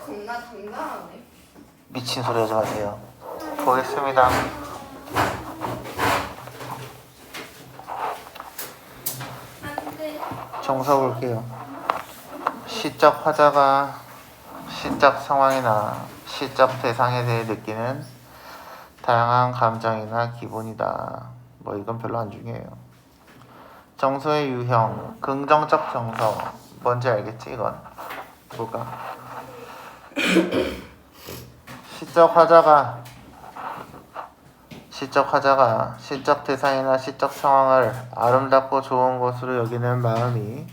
겁나 당당하네. 미친 소리 하지 마세요. 보겠습니다. 정서 볼게요. 시적 화자가 시적 상황이나 시적 대상에 대해 느끼는 다양한 감정이나 기분이다. 뭐 이건 별로 안 중요해요. 정서의 유형, 긍정적 정서. 뭔지 알겠지 이건? 뭐가? 시적 화자가 시적 대상이나 시적 상황을 아름답고 좋은 것으로 여기는 마음이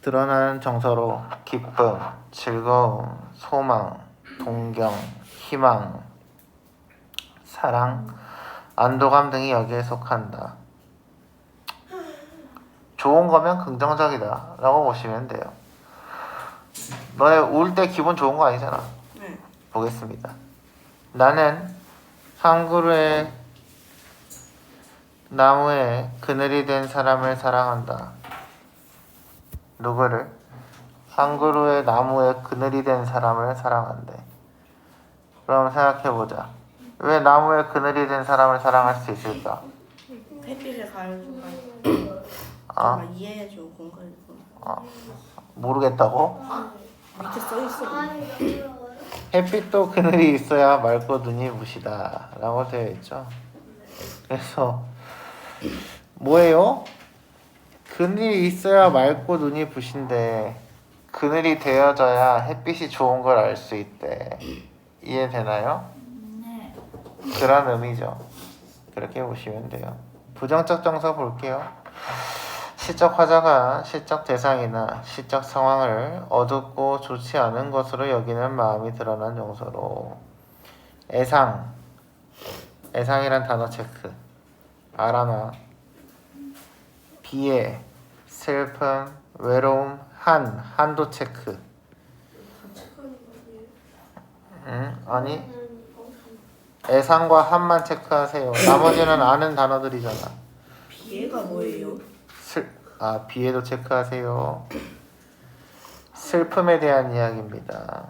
드러나는 정서로 기쁨, 즐거움, 소망, 동경, 희망, 사랑, 안도감 등이 여기에 속한다. 좋은 거면 긍정적이다 라고 보시면 돼요. 너네 울 때 기분 좋은 거 아니잖아. 네. 보겠습니다. 나는 한 그루의 나무에 그늘이 된 사람을 사랑한다. 누구를? 한 그루의 나무에 그늘이 된 사람을 사랑한대. 그럼 생각해보자. 왜 나무에 그늘이 된 사람을 사랑할 수 있을까? 햇빛을 가려주고 이해해줘 공간에서. 모르겠다고? 밑에 써있어. 햇빛도 그늘이 있어야 맑고 눈이 부시다 라고 되어 있죠. 그래서 뭐예요? 그늘이 있어야 맑고 눈이 부신데 그늘이 되어져야 햇빛이 좋은 걸 알 수 있대. 이해되나요? 네. 그런 의미죠. 그렇게 보시면 돼요. 부정적 정서 볼게요. 시적 화자가 시적 대상이나 시적 상황을 어둡고 좋지 않은 것으로 여기는 마음이 드러난 정서로 애상이란 단어 체크. 아라나, 비애, 슬픔, 외로움, 한도 체크. 아니 애상과 한만 체크하세요. 나머지는 아는 단어들이잖아. 비애가 뭐예요? 비애도 체크하세요. 슬픔에 대한 이야기입니다.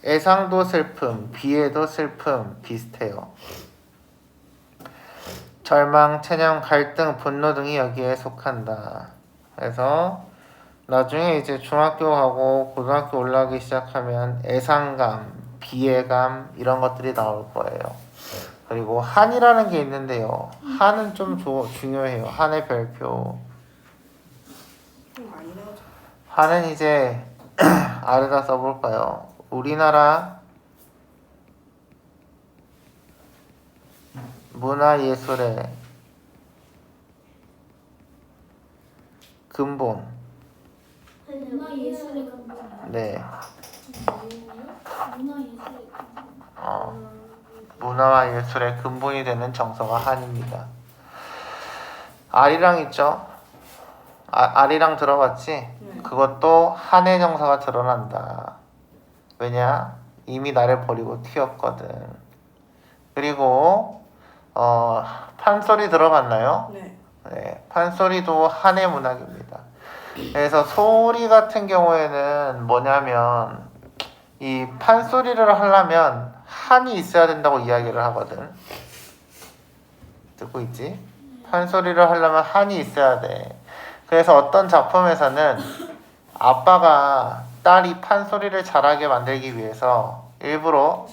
애상도 슬픔, 비애도 슬픔 비슷해요. 절망, 체념, 갈등, 분노 등이 여기에 속한다. 그래서 나중에 이제 중학교 가고 고등학교 올라가기 시작하면 애상감, 비애감 이런 것들이 나올 거예요. 그리고 한이라는 게 있는데요. 한은 좀 중요해요. 한의 별표. 많이 나오죠. 한은 이제 아래다 써볼까요? 우리나라 문화예술의 근본. 문화예술의 근본. 네. 문화예술의 근본. 문화와 예술의 근본이 되는 정서가 한입니다. 아리랑 있죠? 아리랑 들어봤지? 그것도 한의 정서가 드러난다. 왜냐? 이미 나를 버리고 튀었거든. 그리고 판소리 들어봤나요? 네. 네, 판소리도 한의 문학입니다. 그래서 소리 같은 경우에는 뭐냐면 이 판소리를 하려면 한이 있어야 된다고 이야기를 하거든. 듣고 있지? 판소리를 하려면 한이 있어야 돼. 그래서 어떤 작품에서는 아빠가 딸이 판소리를 잘하게 만들기 위해서 일부러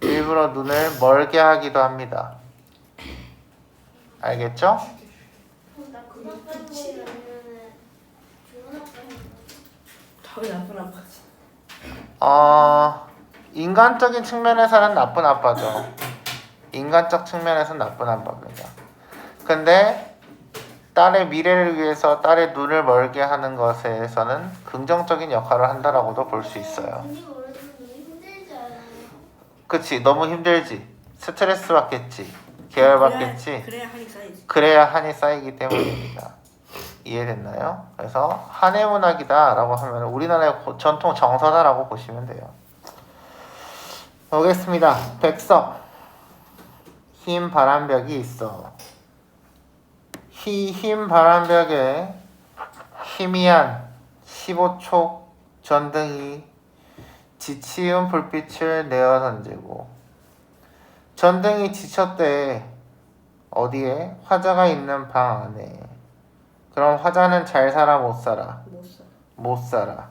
눈을 멀게 하기도 합니다. 알겠죠? 답이 나쁜 아빠지. 인간적인 측면에서는 나쁜 아빠죠. 인간적 측면에서는 나쁜 아빠입니다. 근데 딸의 미래를 위해서 딸의 눈을 멀게 하는 것에서는 긍정적인 역할을 한다라고도 볼 수 있어요. 그치? 너무 힘들지? 스트레스 받겠지? 계열 받겠지? 그래야 한이 쌓이기 때문입니다. 이해됐나요? 그래서 한의 문학이다 라고 하면 우리나라의 전통 정서다라고 보시면 돼요. 보겠습니다. 백석. 흰 바람벽이 있어. 흰 바람벽에 희미한 15촉 전등이 지치운 불빛을 내어 던지고 전등이 지쳤대. 어디에? 화자가 있는 방 안에. 그럼 화자는 잘 살아 못 살아? 못 써. 못 살아.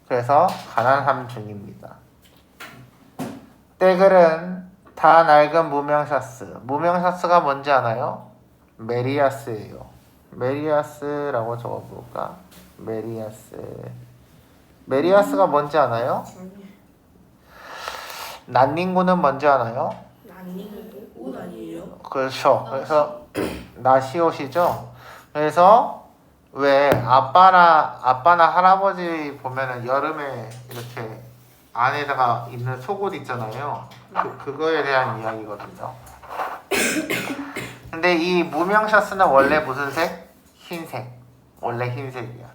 그래서 가난함 중입니다. 떼글은 다 낡은 무명샤스. 무명샤스가 뭔지 아나요? 메리아스예요. 메리아스라고 적어볼까? 메리아스. 메리아스가 뭔지 아나요? 난닝구는 뭔지 아나요? 난닝구 옷 아니에요? 그렇죠. 그래서 나시옷이죠. 그래서 왜 아빠나 할아버지 보면은 여름에 이렇게 안에다가 입는 속옷 있잖아요. 그거에 대한 이야기거든요. 근데 이 무명샤스는 원래 무슨 색? 흰색. 원래 흰색이야.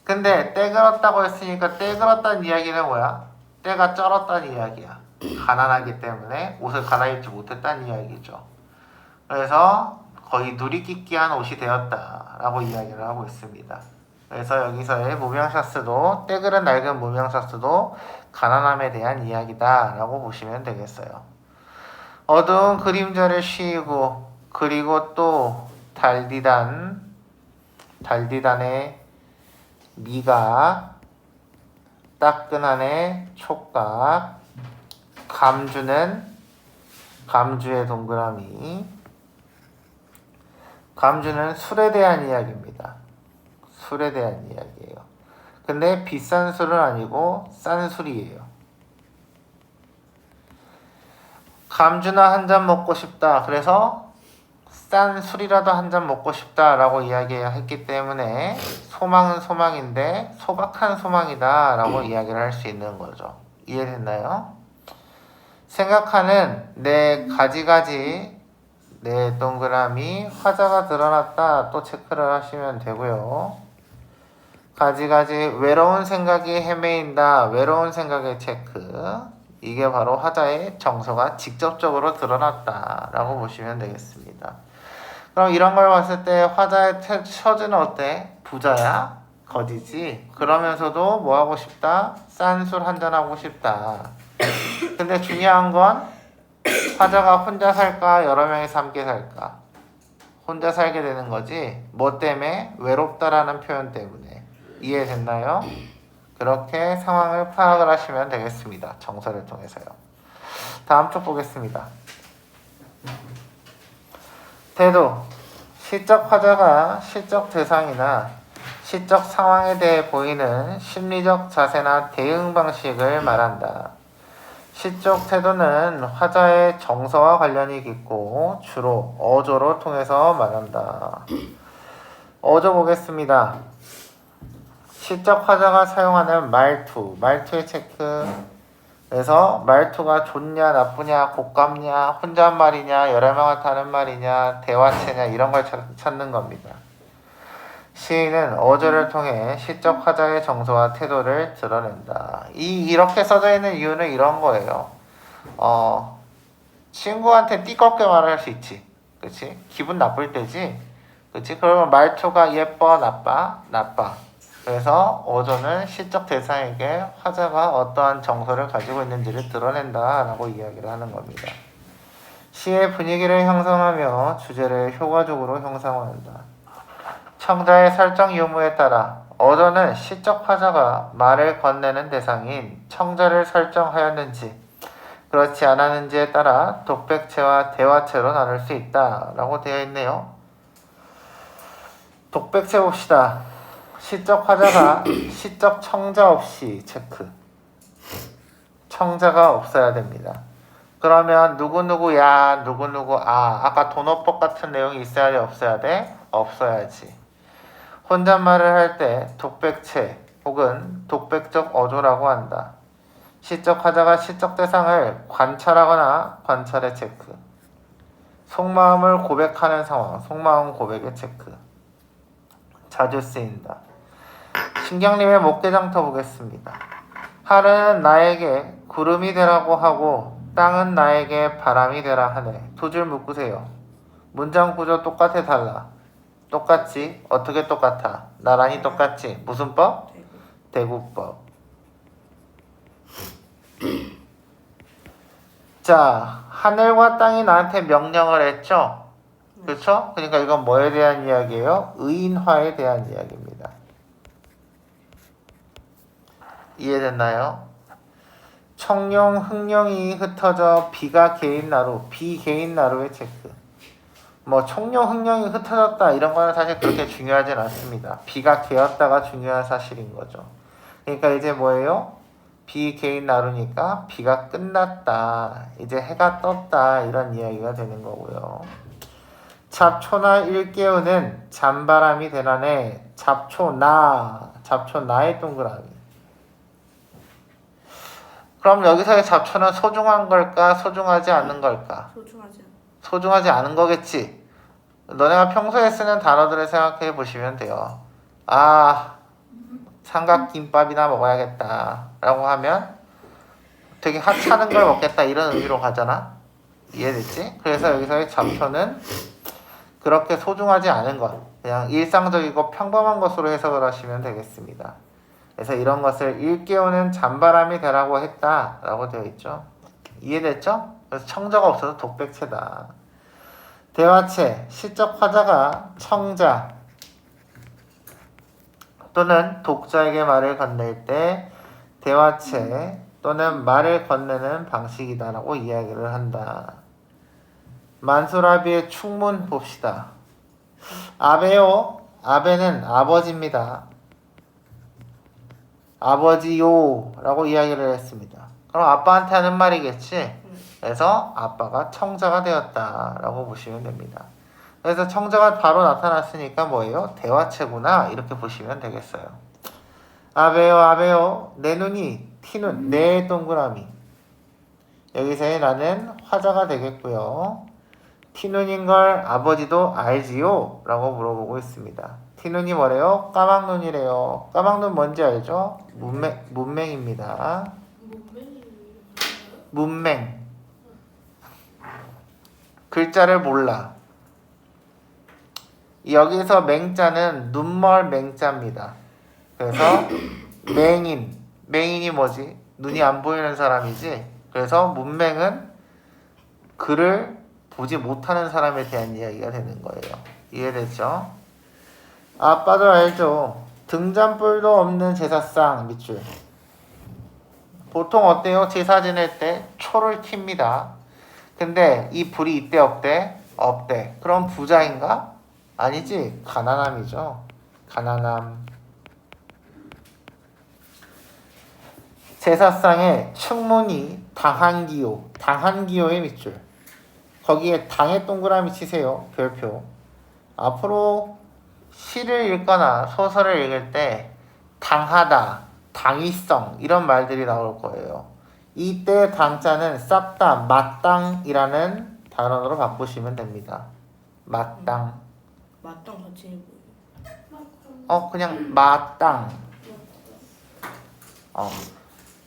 근데 때 글었다고 했으니까 때 글었다는 이야기는 뭐야? 때가 쩔었다는 이야기야. 가난하기 때문에 옷을 갈아입지 못했다는 이야기죠. 그래서 거의 누리끼끼한 옷이 되었다라고 이야기를 하고 있습니다. 그래서 여기서의 무명샤스도 때그른 낡은 무명샤스도 가난함에 대한 이야기다라고 보시면 되겠어요. 어두운 그림자를 씌우고 그리고 또 달디단의 미각, 따끈한의 촉각, 감주의 동그라미. 감주는 술에 대한 이야기입니다. 술에 대한 이야기예요. 근데 비싼 술은 아니고 싼 술이에요. 감주나 한 잔 먹고 싶다. 그래서 싼 술이라도 한 잔 먹고 싶다라고 이야기했기 때문에 소망은 소망인데 소박한 소망이다라고 이야기를 할 수 있는 거죠. 이해됐나요? 생각하는 내 가지가지 내 동그라미 화자가 드러났다. 또 체크를 하시면 되고요. 가지가지 외로운 생각이 헤매인다. 외로운 생각의 체크. 이게 바로 화자의 정서가 직접적으로 드러났다라고 보시면 되겠습니다. 그럼 이런 걸 봤을 때 화자의 처지는 어때? 부자야? 거지지? 그러면서도 뭐 하고 싶다? 싼 술 한잔 하고 싶다. 근데 중요한 건 화자가 혼자 살까? 여러 명이서 함께 살까? 혼자 살게 되는 거지. 뭐 때문에? 외롭다라는 표현 때문에. 이해됐나요? 그렇게 상황을 파악을 하시면 되겠습니다. 정서를 통해서요. 다음 쪽 보겠습니다. 태도. 시적 화자가 시적 대상이나 시적 상황에 대해 보이는 심리적 자세나 대응 방식을 말한다. 시적 태도는 화자의 정서와 관련이 깊고 주로 어조로 통해서 말한다. 어조 보겠습니다. 시적 화자가 사용하는 말투의 체크. 그래서 말투가 좋냐 나쁘냐 고깝냐 혼잣말이냐 여러 명한테 하는 말이냐 대화체냐 이런 걸 찾는 겁니다. 시인은 어조를 통해 시적 화자의 정서와 태도를 드러낸다. 이렇게 써져 있는 이유는 이런 거예요. 친구한테 띠껍게 말할 수 있지. 그치? 기분 나쁠 때지. 그치? 그러면 말투가 예뻐 나빠. 그래서 어조는 시적 대상에게 화자가 어떠한 정서를 가지고 있는지를 드러낸다라고 이야기를 하는 겁니다. 시의 분위기를 형성하며 주제를 효과적으로 형성한다. 청자의 설정 유무에 따라 어조는 시적 화자가 말을 건네는 대상인 청자를 설정하였는지 그렇지 않았는지에 따라 독백체와 대화체로 나눌 수 있다라고 되어 있네요. 독백체 봅시다. 시적 화자가 시적 청자 없이 체크. 청자가 없어야 됩니다. 그러면 누구누구야 누구누구 아까 돈어법 같은 내용이 있어야 돼 없어야 돼? 없어야지. 혼잣말을 할 때 독백체 혹은 독백적 어조라고 한다. 시적 화자가 시적 대상을 관찰하거나 관찰의 체크. 속마음을 고백하는 상황, 속마음 고백의 체크. 자주 쓰인다. 신경림의 목대장터 보겠습니다. 하늘은 나에게 구름이 되라고 하고 땅은 나에게 바람이 되라 하네. 두 줄 묶으세요. 문장 구조 똑같아 달라? 똑같지? 어떻게 똑같아? 나란히 똑같지? 무슨 법? 대구법. 자, 하늘과 땅이 나한테 명령을 했죠? 그렇죠? 그러니까 이건 뭐에 대한 이야기예요? 의인화에 대한 이야기입니다. 이해됐나요? 청룡, 흑룡이 흩어져 비가 개인 나루, 비개인 나루의 체크. 뭐 청룡, 흑룡이 흩어졌다 이런 거는 사실 그렇게 중요하진 않습니다. 비가 개었다가 중요한 사실인 거죠. 그러니까 이제 뭐예요? 비개인 나루니까 비가 끝났다. 이제 해가 떴다. 이런 이야기가 되는 거고요. 잡초나 일개우는 잔바람이 되나네. 잡초나의 동그라미. 그럼 여기서의 잡초는 소중한 걸까? 소중하지 않은 걸까? 소중하지 않은 거겠지. 너네가 평소에 쓰는 단어들을 생각해 보시면 돼요. 아, 삼각김밥이나 먹어야겠다 라고 하면 되게 하찮은 걸 먹겠다 이런 의미로 가잖아. 이해됐지? 그래서 여기서의 잡초는 그렇게 소중하지 않은 것, 그냥 일상적이고 평범한 것으로 해석을 하시면 되겠습니다. 그래서 이런 것을 일깨우는 잔바람이 되라고 했다라고 되어 있죠. 이해됐죠? 그래서 청자가 없어서 독백체다. 대화체, 시적 화자가 청자 또는 독자에게 말을 건넬 때 대화체 또는 말을 건네는 방식이다라고 이야기를 한다. 만수라비의 충문 봅시다. 아베요. 아베는 아버지입니다. 아버지요 라고 이야기를 했습니다. 그럼 아빠한테 하는 말이겠지? 그래서 아빠가 청자가 되었다 라고 보시면 됩니다. 그래서 청자가 바로 나타났으니까 뭐예요? 대화체구나 이렇게 보시면 되겠어요. 아베요 아베요 내 눈이 티눈 내 동그라미. 여기서의 나는 화자가 되겠고요. 티눈인 걸 아버지도 알지요? 라고 물어보고 있습니다. 티눈이 뭐래요? 까막눈이래요. 까막눈 뭔지 알죠? 문맹입니다. 문맹. 글자를 몰라. 여기서 맹자는 눈멀 맹자입니다. 그래서 맹인이 뭐지? 눈이 안 보이는 사람이지. 그래서 문맹은 글을 보지 못하는 사람에 대한 이야기가 되는 거예요. 이해됐죠? 아빠도 알죠? 등잔불도 없는 제사상 밑줄. 보통 어때요? 제사 지낼 때 초를 킵니다. 근데 이 불이 있대 없대? 없대. 그럼 부자인가? 아니지. 가난함이죠. 가난함. 제사상에 충문이 당한기호의 밑줄. 거기에 당의 동그라미 치세요. 별표. 앞으로 시를 읽거나 소설을 읽을 때 당하다, 당위성 이런 말들이 나올 거예요. 이때 당자는 싹 다 마땅이라는 단어로 바꾸시면 됩니다. 마땅. 마땅 같이 뭐예요? 그냥 마땅.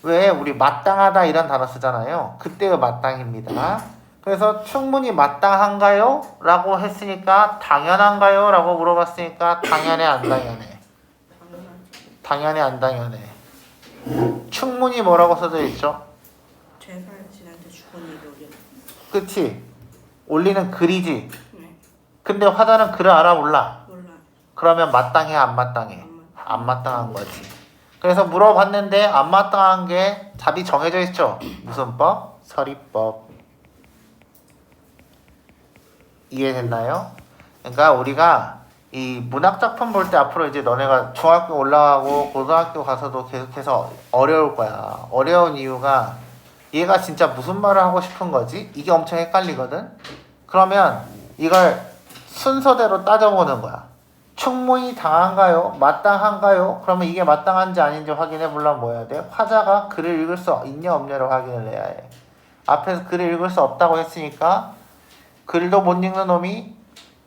왜 우리 마땅하다 이런 단어 쓰잖아요. 그때의 마땅입니다. 그래서 충분히 마땅한가요? 라고 했으니까 당연한가요? 라고 물어봤으니까 당연해 안 당연해? 당연해 안 당연해? 충분히 뭐라고 써져 있죠? 제사를 지낼 때 주거니를 올려. 그치? 올리는 글이지. 네. 근데 화자는 글을 알아 몰라? 몰라. 그러면 마땅해 안 마땅해? 안 마땅한 거지. 그래서 물어봤는데 안 마땅한 게 답이 정해져 있죠? 무슨 법? 서리법. 이해됐나요? 그러니까 우리가 이 문학작품 볼 때 앞으로 이제 너네가 중학교 올라가고 고등학교 가서도 계속해서 어려울 거야. 어려운 이유가 얘가 진짜 무슨 말을 하고 싶은 거지? 이게 엄청 헷갈리거든? 그러면 이걸 순서대로 따져보는 거야. 충분히 당한가요? 마땅한가요? 그러면 이게 마땅한지 아닌지 확인해 보려면 뭐 해야 돼? 화자가 글을 읽을 수 있냐 없냐를 확인을 해야 해. 앞에서 글을 읽을 수 없다고 했으니까 글도 못 읽는 놈이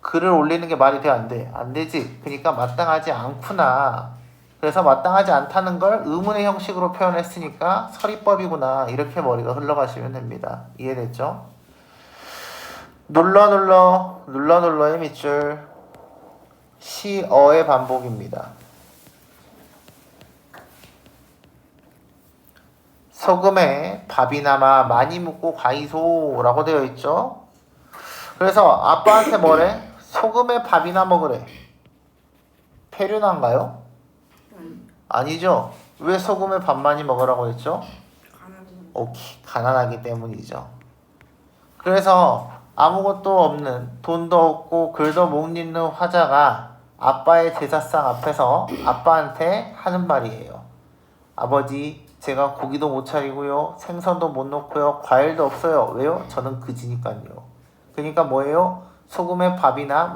글을 올리는 게 말이 돼 안 돼? 안 되지. 그러니까 마땅하지 않구나. 그래서 마땅하지 않다는 걸 의문의 형식으로 표현했으니까 서리법이구나. 이렇게 머리가 흘러가시면 됩니다. 이해됐죠? 눌러의 밑줄 시어의 반복입니다. 소금에 밥이나마 많이 묻고 가이소라고 되어 있죠. 그래서 아빠한테 뭐래? 소금에 밥이나 먹으래. 폐륜한가요? 아니죠. 왜 소금에 밥 많이 먹으라고 했죠? 오케이, 가난하기 때문이죠. 그래서 아무것도 없는, 돈도 없고 글도 못 읽는 화자가 아빠의 제사상 앞에서 아빠한테 하는 말이에요. 아버지, 제가 고기도 못 차리고요, 생선도 못 넣고요, 과일도 없어요. 왜요? 저는 그지니까요. 그러니까 뭐예요? 소금에 밥이나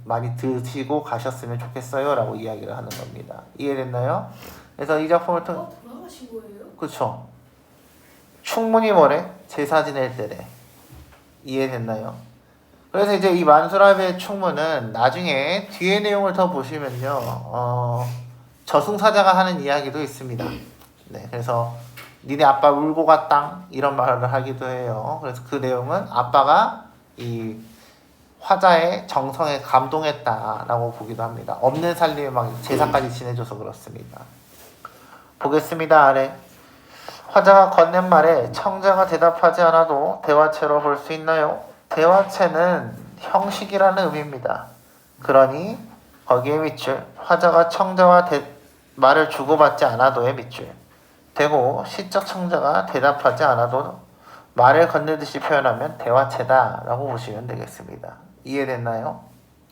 많이 드시고 가셨으면 좋겠어요 라고 이야기를 하는 겁니다. 이해됐나요? 그래서 이 작품을 통해 돌아가신 거예요? 그쵸. 충분히 뭐래? 제사 지낼 때래. 이해됐나요? 그래서 이제 이 만수라비의 충무는 나중에 뒤에 내용을 더 보시면요, 저승사자가 하는 이야기도 있습니다. 네, 그래서 니네 아빠 울고 갔당 이런 말을 하기도 해요. 그래서 그 내용은 아빠가 이 화자의 정성에 감동했다라고 보기도 합니다. 없는 살림에 막 제사까지 지내줘서 그렇습니다. 보겠습니다. 아래 화자가 건넨 말에 청자가 대답하지 않아도 대화체로 볼 수 있나요? 대화체는 형식이라는 의미입니다. 그러니 거기에 밑줄 화자가 청자와 말을 주고받지 않아도의 밑줄 되고 시적 청자가 대답하지 않아도 말을 건네듯이 표현하면 대화체다 라고 보시면 되겠습니다. 이해됐나요?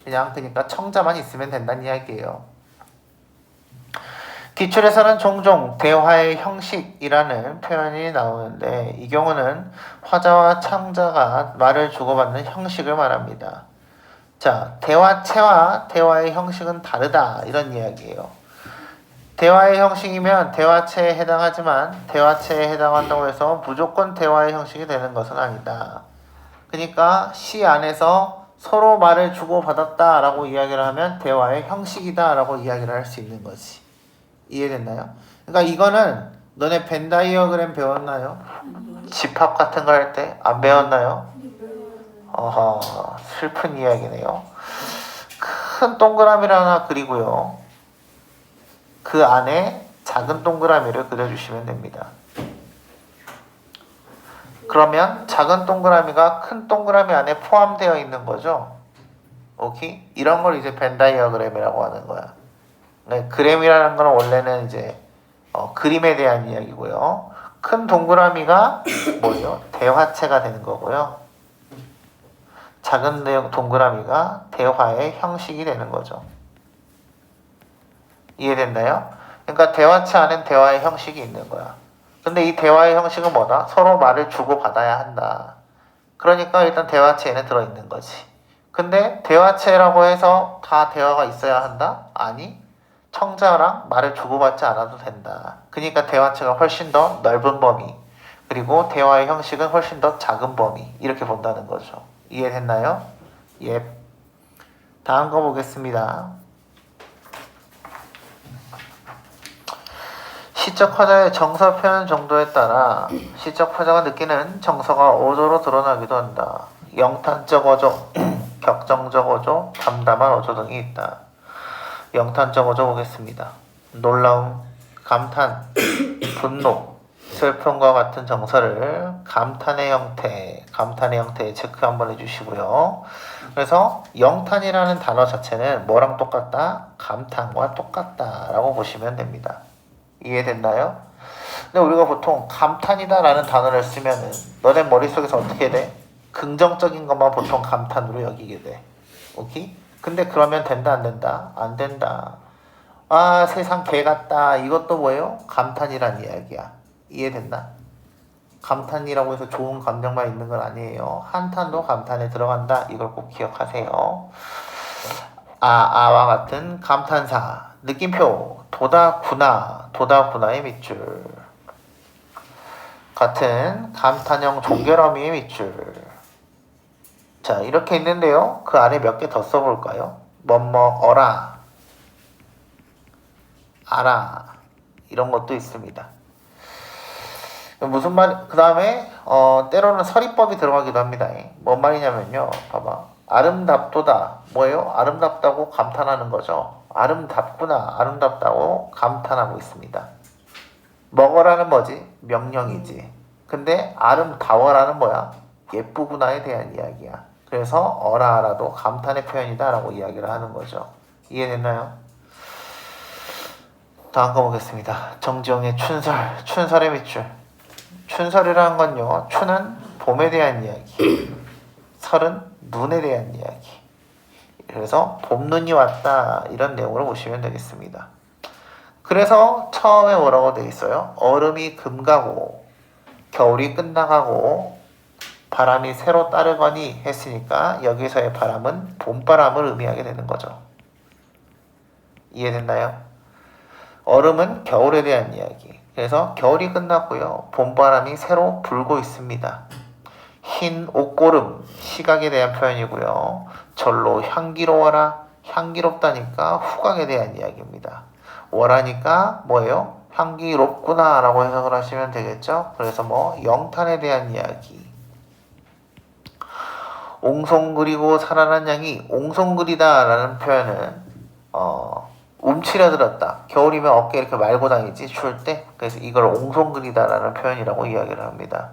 그러니까 청자만 있으면 된다는 이야기예요. 기출에서는 종종 대화의 형식이라는 표현이 나오는데 이 경우는 화자와 청자가 말을 주고받는 형식을 말합니다. 자, 대화체와 대화의 형식은 다르다 이런 이야기예요. 대화의 형식이면 대화체에 해당하지만 대화체에 해당한다고 해서 무조건 대화의 형식이 되는 것은 아니다. 그러니까 시 안에서 서로 말을 주고받았다 라고 이야기를 하면 대화의 형식이다 라고 이야기를 할 수 있는 거지. 이해됐나요? 그러니까 이거는 너네 벤 다이어그램 배웠나요? 집합 같은 거 할 때 안 배웠나요? 어허, 슬픈 이야기네요. 큰 동그라미를 하나 그리고요, 그 안에 작은 동그라미를 그려주시면 됩니다. 그러면 작은 동그라미가 큰 동그라미 안에 포함되어 있는 거죠. 오케이? 이런 걸 이제 벤 다이어그램이라고 하는 거야. 네, 그램이라는 건 원래는 이제 그림에 대한 이야기고요. 큰 동그라미가 뭐예요? 대화체가 되는 거고요. 작은 동그라미가 대화의 형식이 되는 거죠. 이해됐나요? 그러니까 대화체 안엔 대화의 형식이 있는 거야. 근데 이 대화의 형식은 뭐다? 서로 말을 주고받아야 한다. 그러니까 일단 대화체에는 들어있는 거지. 근데 대화체라고 해서 다 대화가 있어야 한다? 아니, 청자랑 말을 주고받지 않아도 된다. 그러니까 대화체가 훨씬 더 넓은 범위, 그리고 대화의 형식은 훨씬 더 작은 범위, 이렇게 본다는 거죠. 이해됐나요? 예. 다음 거 보겠습니다. 시적 화자의 정서 표현 정도에 따라 시적 화자가 느끼는 정서가 어조로 드러나기도 한다. 영탄적 어조, 격정적 어조, 담담한 어조 등이 있다. 영탄적 어조 보겠습니다. 놀라움, 감탄, 분노, 슬픔과 같은 정서를 감탄의 형태에 체크 한번 해주시고요. 그래서 영탄이라는 단어 자체는 뭐랑 똑같다? 감탄과 똑같다 라고 보시면 됩니다. 이해됐나요? 근데 우리가 보통 감탄이다 라는 단어를 쓰면은 너네 머릿속에서 어떻게 돼? 긍정적인 것만 보통 감탄으로 여기게 돼. 오케이? 근데 그러면 된다 안 된다? 안 된다. 아, 세상 개 같다. 이것도 뭐예요? 감탄이란 이야기야. 이해됐나? 감탄이라고 해서 좋은 감정만 있는 건 아니에요. 한탄도 감탄에 들어간다. 이걸 꼭 기억하세요. 아와 같은 감탄사. 느낌표 도다구나의 밑줄 같은 감탄형 종결어미의 밑줄. 자, 이렇게 있는데요, 그 안에 몇 개 더 써볼까요? 어라, 알아, 이런 것도 있습니다. 무슨 말, 그 다음에 때로는 서리법이 들어가기도 합니다. 뭔 말이냐면요, 봐봐, 아름답도다. 뭐예요? 아름답다고 감탄하는 거죠. 아름답구나, 아름답다고 감탄하고 있습니다. 먹어라는 뭐지? 명령이지. 근데 아름다워라는 뭐야? 예쁘구나에 대한 이야기야. 그래서 어라라도 감탄의 표현이다 라고 이야기를 하는 거죠. 이해됐나요? 다음 거 보겠습니다. 정지영의 춘설, 춘설의 밑줄. 춘설이라는 건요, 춘은 봄에 대한 이야기, 설은 눈에 대한 이야기. 그래서 봄눈이 왔다 이런 내용으로 보시면 되겠습니다. 그래서 처음에 뭐라고 되어 있어요? 얼음이 금가고 겨울이 끝나가고 바람이 새로 따르거니 했으니까 여기서의 바람은 봄바람을 의미하게 되는 거죠. 이해됐나요? 얼음은 겨울에 대한 이야기. 그래서 겨울이 끝났고요. 봄바람이 새로 불고 있습니다. 흰 옷고름, 시각에 대한 표현이고요. 절로 향기로워라, 향기롭다니까 후각에 대한 이야기입니다. 월하니까 뭐예요? 향기롭구나 라고 해석을 하시면 되겠죠. 그래서 뭐 영탄에 대한 이야기. 옹송그리고 살아난 양이 옹송그리다 라는 표현은 움츠려들었다. 겨울이면 어깨 이렇게 말고 다니지, 추울 때. 그래서 이걸 옹송그리다 라는 표현이라고 이야기를 합니다.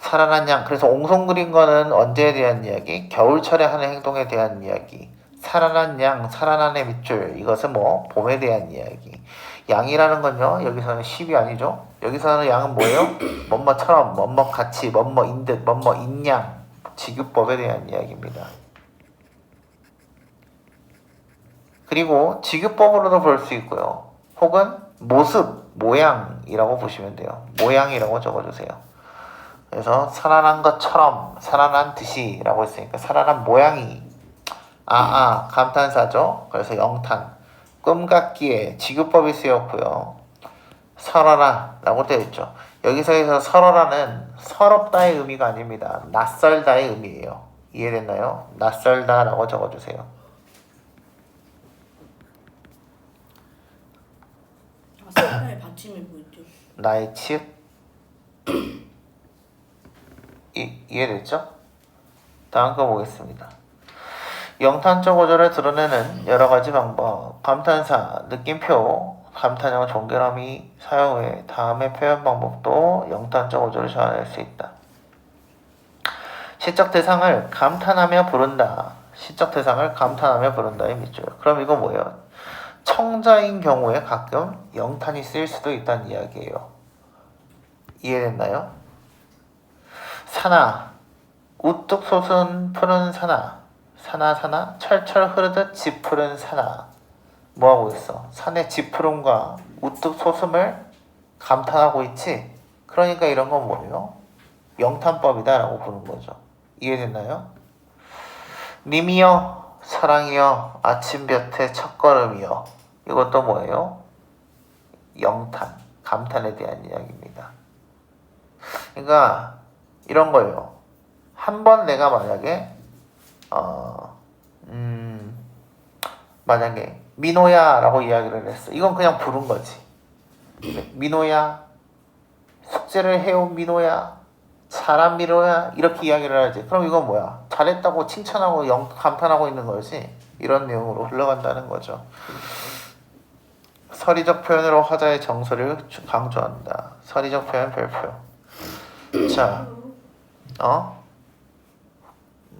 살아난 양, 그래서 옹송그린 거는 언제에 대한 이야기? 겨울철에 하는 행동에 대한 이야기. 살아난 양, 살아난의 밑줄, 이것은 뭐 봄에 대한 이야기. 양이라는 건요, 여기서는 10이 아니죠. 여기서는 양은 뭐예요? 뭐뭐처럼, 뭐뭐같이, 뭐뭐인 듯, 뭐뭐인 양. 지규법에 대한 이야기입니다. 그리고 지규법으로도 볼 수 있고요. 혹은 모습, 모양이라고 보시면 돼요. 모양이라고 적어주세요. 그래서 살아난 것처럼, 살아난 듯이 라고 했으니까 살아난 모양이 감탄사죠. 그래서 영탄. 꿈 같기에 지구법이 쓰였고요. 설어라 라고 되어 있죠. 여기서 설어라는 서럽다의 의미가 아닙니다. 낯설다의 의미예요. 이해됐나요? 낯설다 라고 적어주세요. 설자의 받침이 뭐였죠? 나의 치읓. 이해됐죠? 다음 거 보겠습니다. 영탄적 어조를 드러내는 여러가지 방법. 감탄사, 느낌표, 감탄형 종결함이 사용 후에 다음의 표현 방법도 영탄적 어조를 전환할 수 있다. 시적 대상을 감탄하며 부른다. 시적 대상을 감탄하며 부른다의 밑줄. 그럼 이거 뭐예요? 청자인 경우에 가끔 영탄이 쓰일 수도 있다는 이야기예요. 이해됐나요? 사나, 우뚝 솟은 푸른 사나, 사나 철철 흐르듯 지푸른 사나. 뭐하고 있어? 산의 지푸름과 우뚝 솟음을 감탄하고 있지? 그러니까 이런 건 뭐예요? 영탄법이다 라고 부르는 거죠. 이해됐나요? 님이여, 사랑이여, 아침볕의 첫걸음이여. 이것도 뭐예요? 영탄, 감탄에 대한 이야기입니다. 그러니까 이런 거예요. 한 번 내가 만약에 민호야 라고 이야기를 했어. 이건 그냥 부른 거지. 민호야, 숙제를 해온 민호야, 잘한 민호야, 이렇게 이야기를 하지. 그럼 이건 뭐야? 잘했다고 칭찬하고 감탄하고 있는 거지. 이런 내용으로 흘러간다는 거죠. 서리적 표현으로 화자의 정서를 강조한다. 서리적 표현 별표. 자,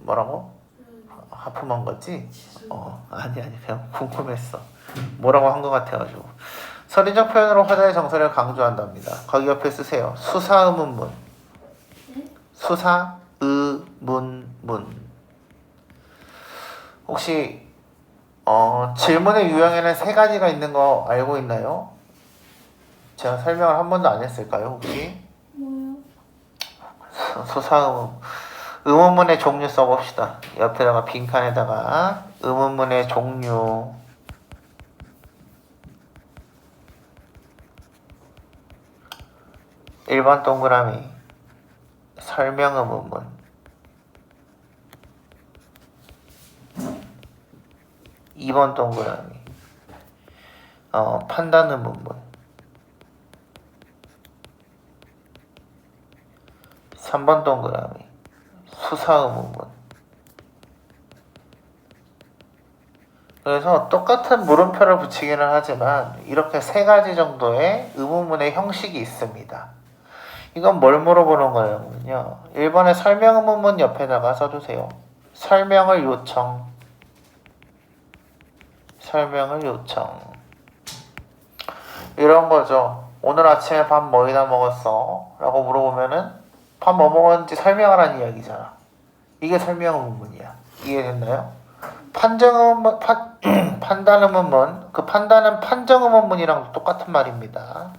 뭐라고? 하품한 거지? 아니 그냥 궁금했어. 뭐라고 한 것 같아가지고. 서리적 표현으로 화자의 정서를 강조한답니다. 거기 옆에 쓰세요. 수사의문문. 수사의문문. 혹시 질문의 유형에는 3가지가 있는 거 알고 있나요? 제가 설명을 한 번도 안 했을까요, 혹시? 뭐요? 수사의문. 의문문의 종류 써봅시다. 옆에다가 빈칸에다가 의문문의 종류. (1번) 동그라미 설명 의문문. (2번) 동그라미 판단 의문문. 3번 동그라미 수사 의문문. 그래서 똑같은 물음표를 붙이기는 하지만 이렇게 세 가지 정도의 의문문의 형식이 있습니다. 이건 뭘 물어보는 거냐면요. 1번에 설명 의문문 옆에다가 써주세요. 설명을 요청. 설명을 요청. 이런 거죠. 오늘 아침에 밥 뭐이나 먹었어? 라고 물어보면은 밥 뭐 먹었는지 설명하라는 이야기잖아. 이게 설명 의문문이야. 이해됐나요? 판정 의문문, 판단 의문문, 그 판단은 판정 의문문이랑 똑같은 말입니다.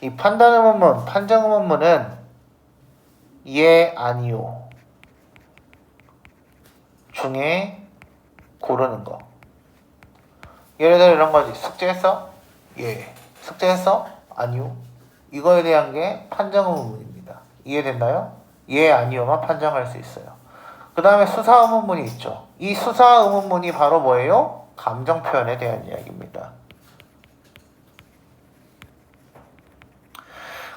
이 판단 의문문, 판정 의문문은 예, 아니요 중에 고르는 거. 예를 들어 이런 거지. 숙제했어? 예. 숙제했어? 아니요. 이거에 대한 게 판정 의문문입니다. 이해됐나요? 예, 아니요만 판정할 수 있어요. 그 다음에 수사 의문문이 있죠. 이 수사 의문문이 바로 뭐예요? 감정 표현에 대한 이야기입니다.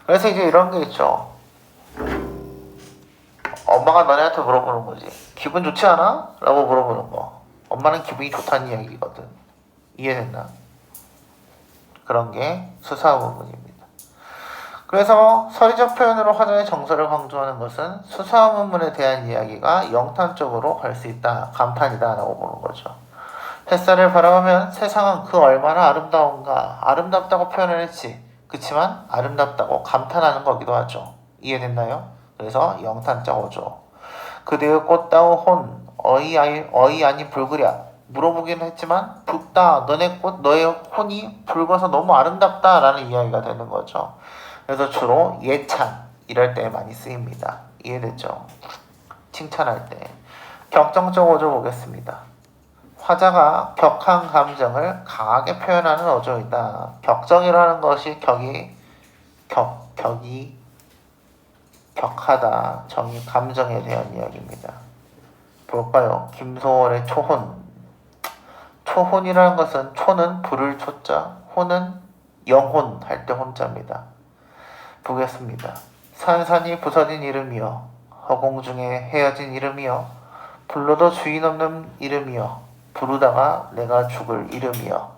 그래서 이제 이런 게 있죠. 엄마가 너네한테 물어보는 거지. 기분 좋지 않아? 라고 물어보는 거. 엄마는 기분이 좋다는 이야기거든. 이해됐나? 그런 게 수사 의문문입니다. 그래서 서리적 표현으로 화자의 정서를 강조하는 것은 수사 의문문에 대한 이야기가 영탄 쪽으로 갈 수 있다. 감탄이다. 라고 보는 거죠. 햇살을 바라보면 세상은 그 얼마나 아름다운가. 아름답다고 표현을 했지. 그치만 아름답다고 감탄하는 거기도 하죠. 이해됐나요? 그래서 영탄자 오죠. 그대의 꽃다운 혼 어이 아니 붉으랴. 물어보긴 했지만 붉다. 너네 꽃 너의 혼이 붉어서 너무 아름답다 라는 이야기가 되는 거죠. 그래서 주로 예찬 이럴 때 많이 쓰입니다. 이해됐죠? 칭찬할 때. 격정적 어조 보겠습니다. 화자가 격한 감정을 강하게 표현하는 어조이다. 격정이라는 것이 격이 격하다. 정의 감정에 대한 이야기입니다. 볼까요? 김소월의 초혼. 초혼이라는 것은 초는 불을 초자, 혼은 영혼 할 때 혼자입니다. 보겠습니다. 산산이 부서진 이름이여 허공 중에 헤어진 이름이여 불러도 주인 없는 이름이여 부르다가 내가 죽을 이름이여.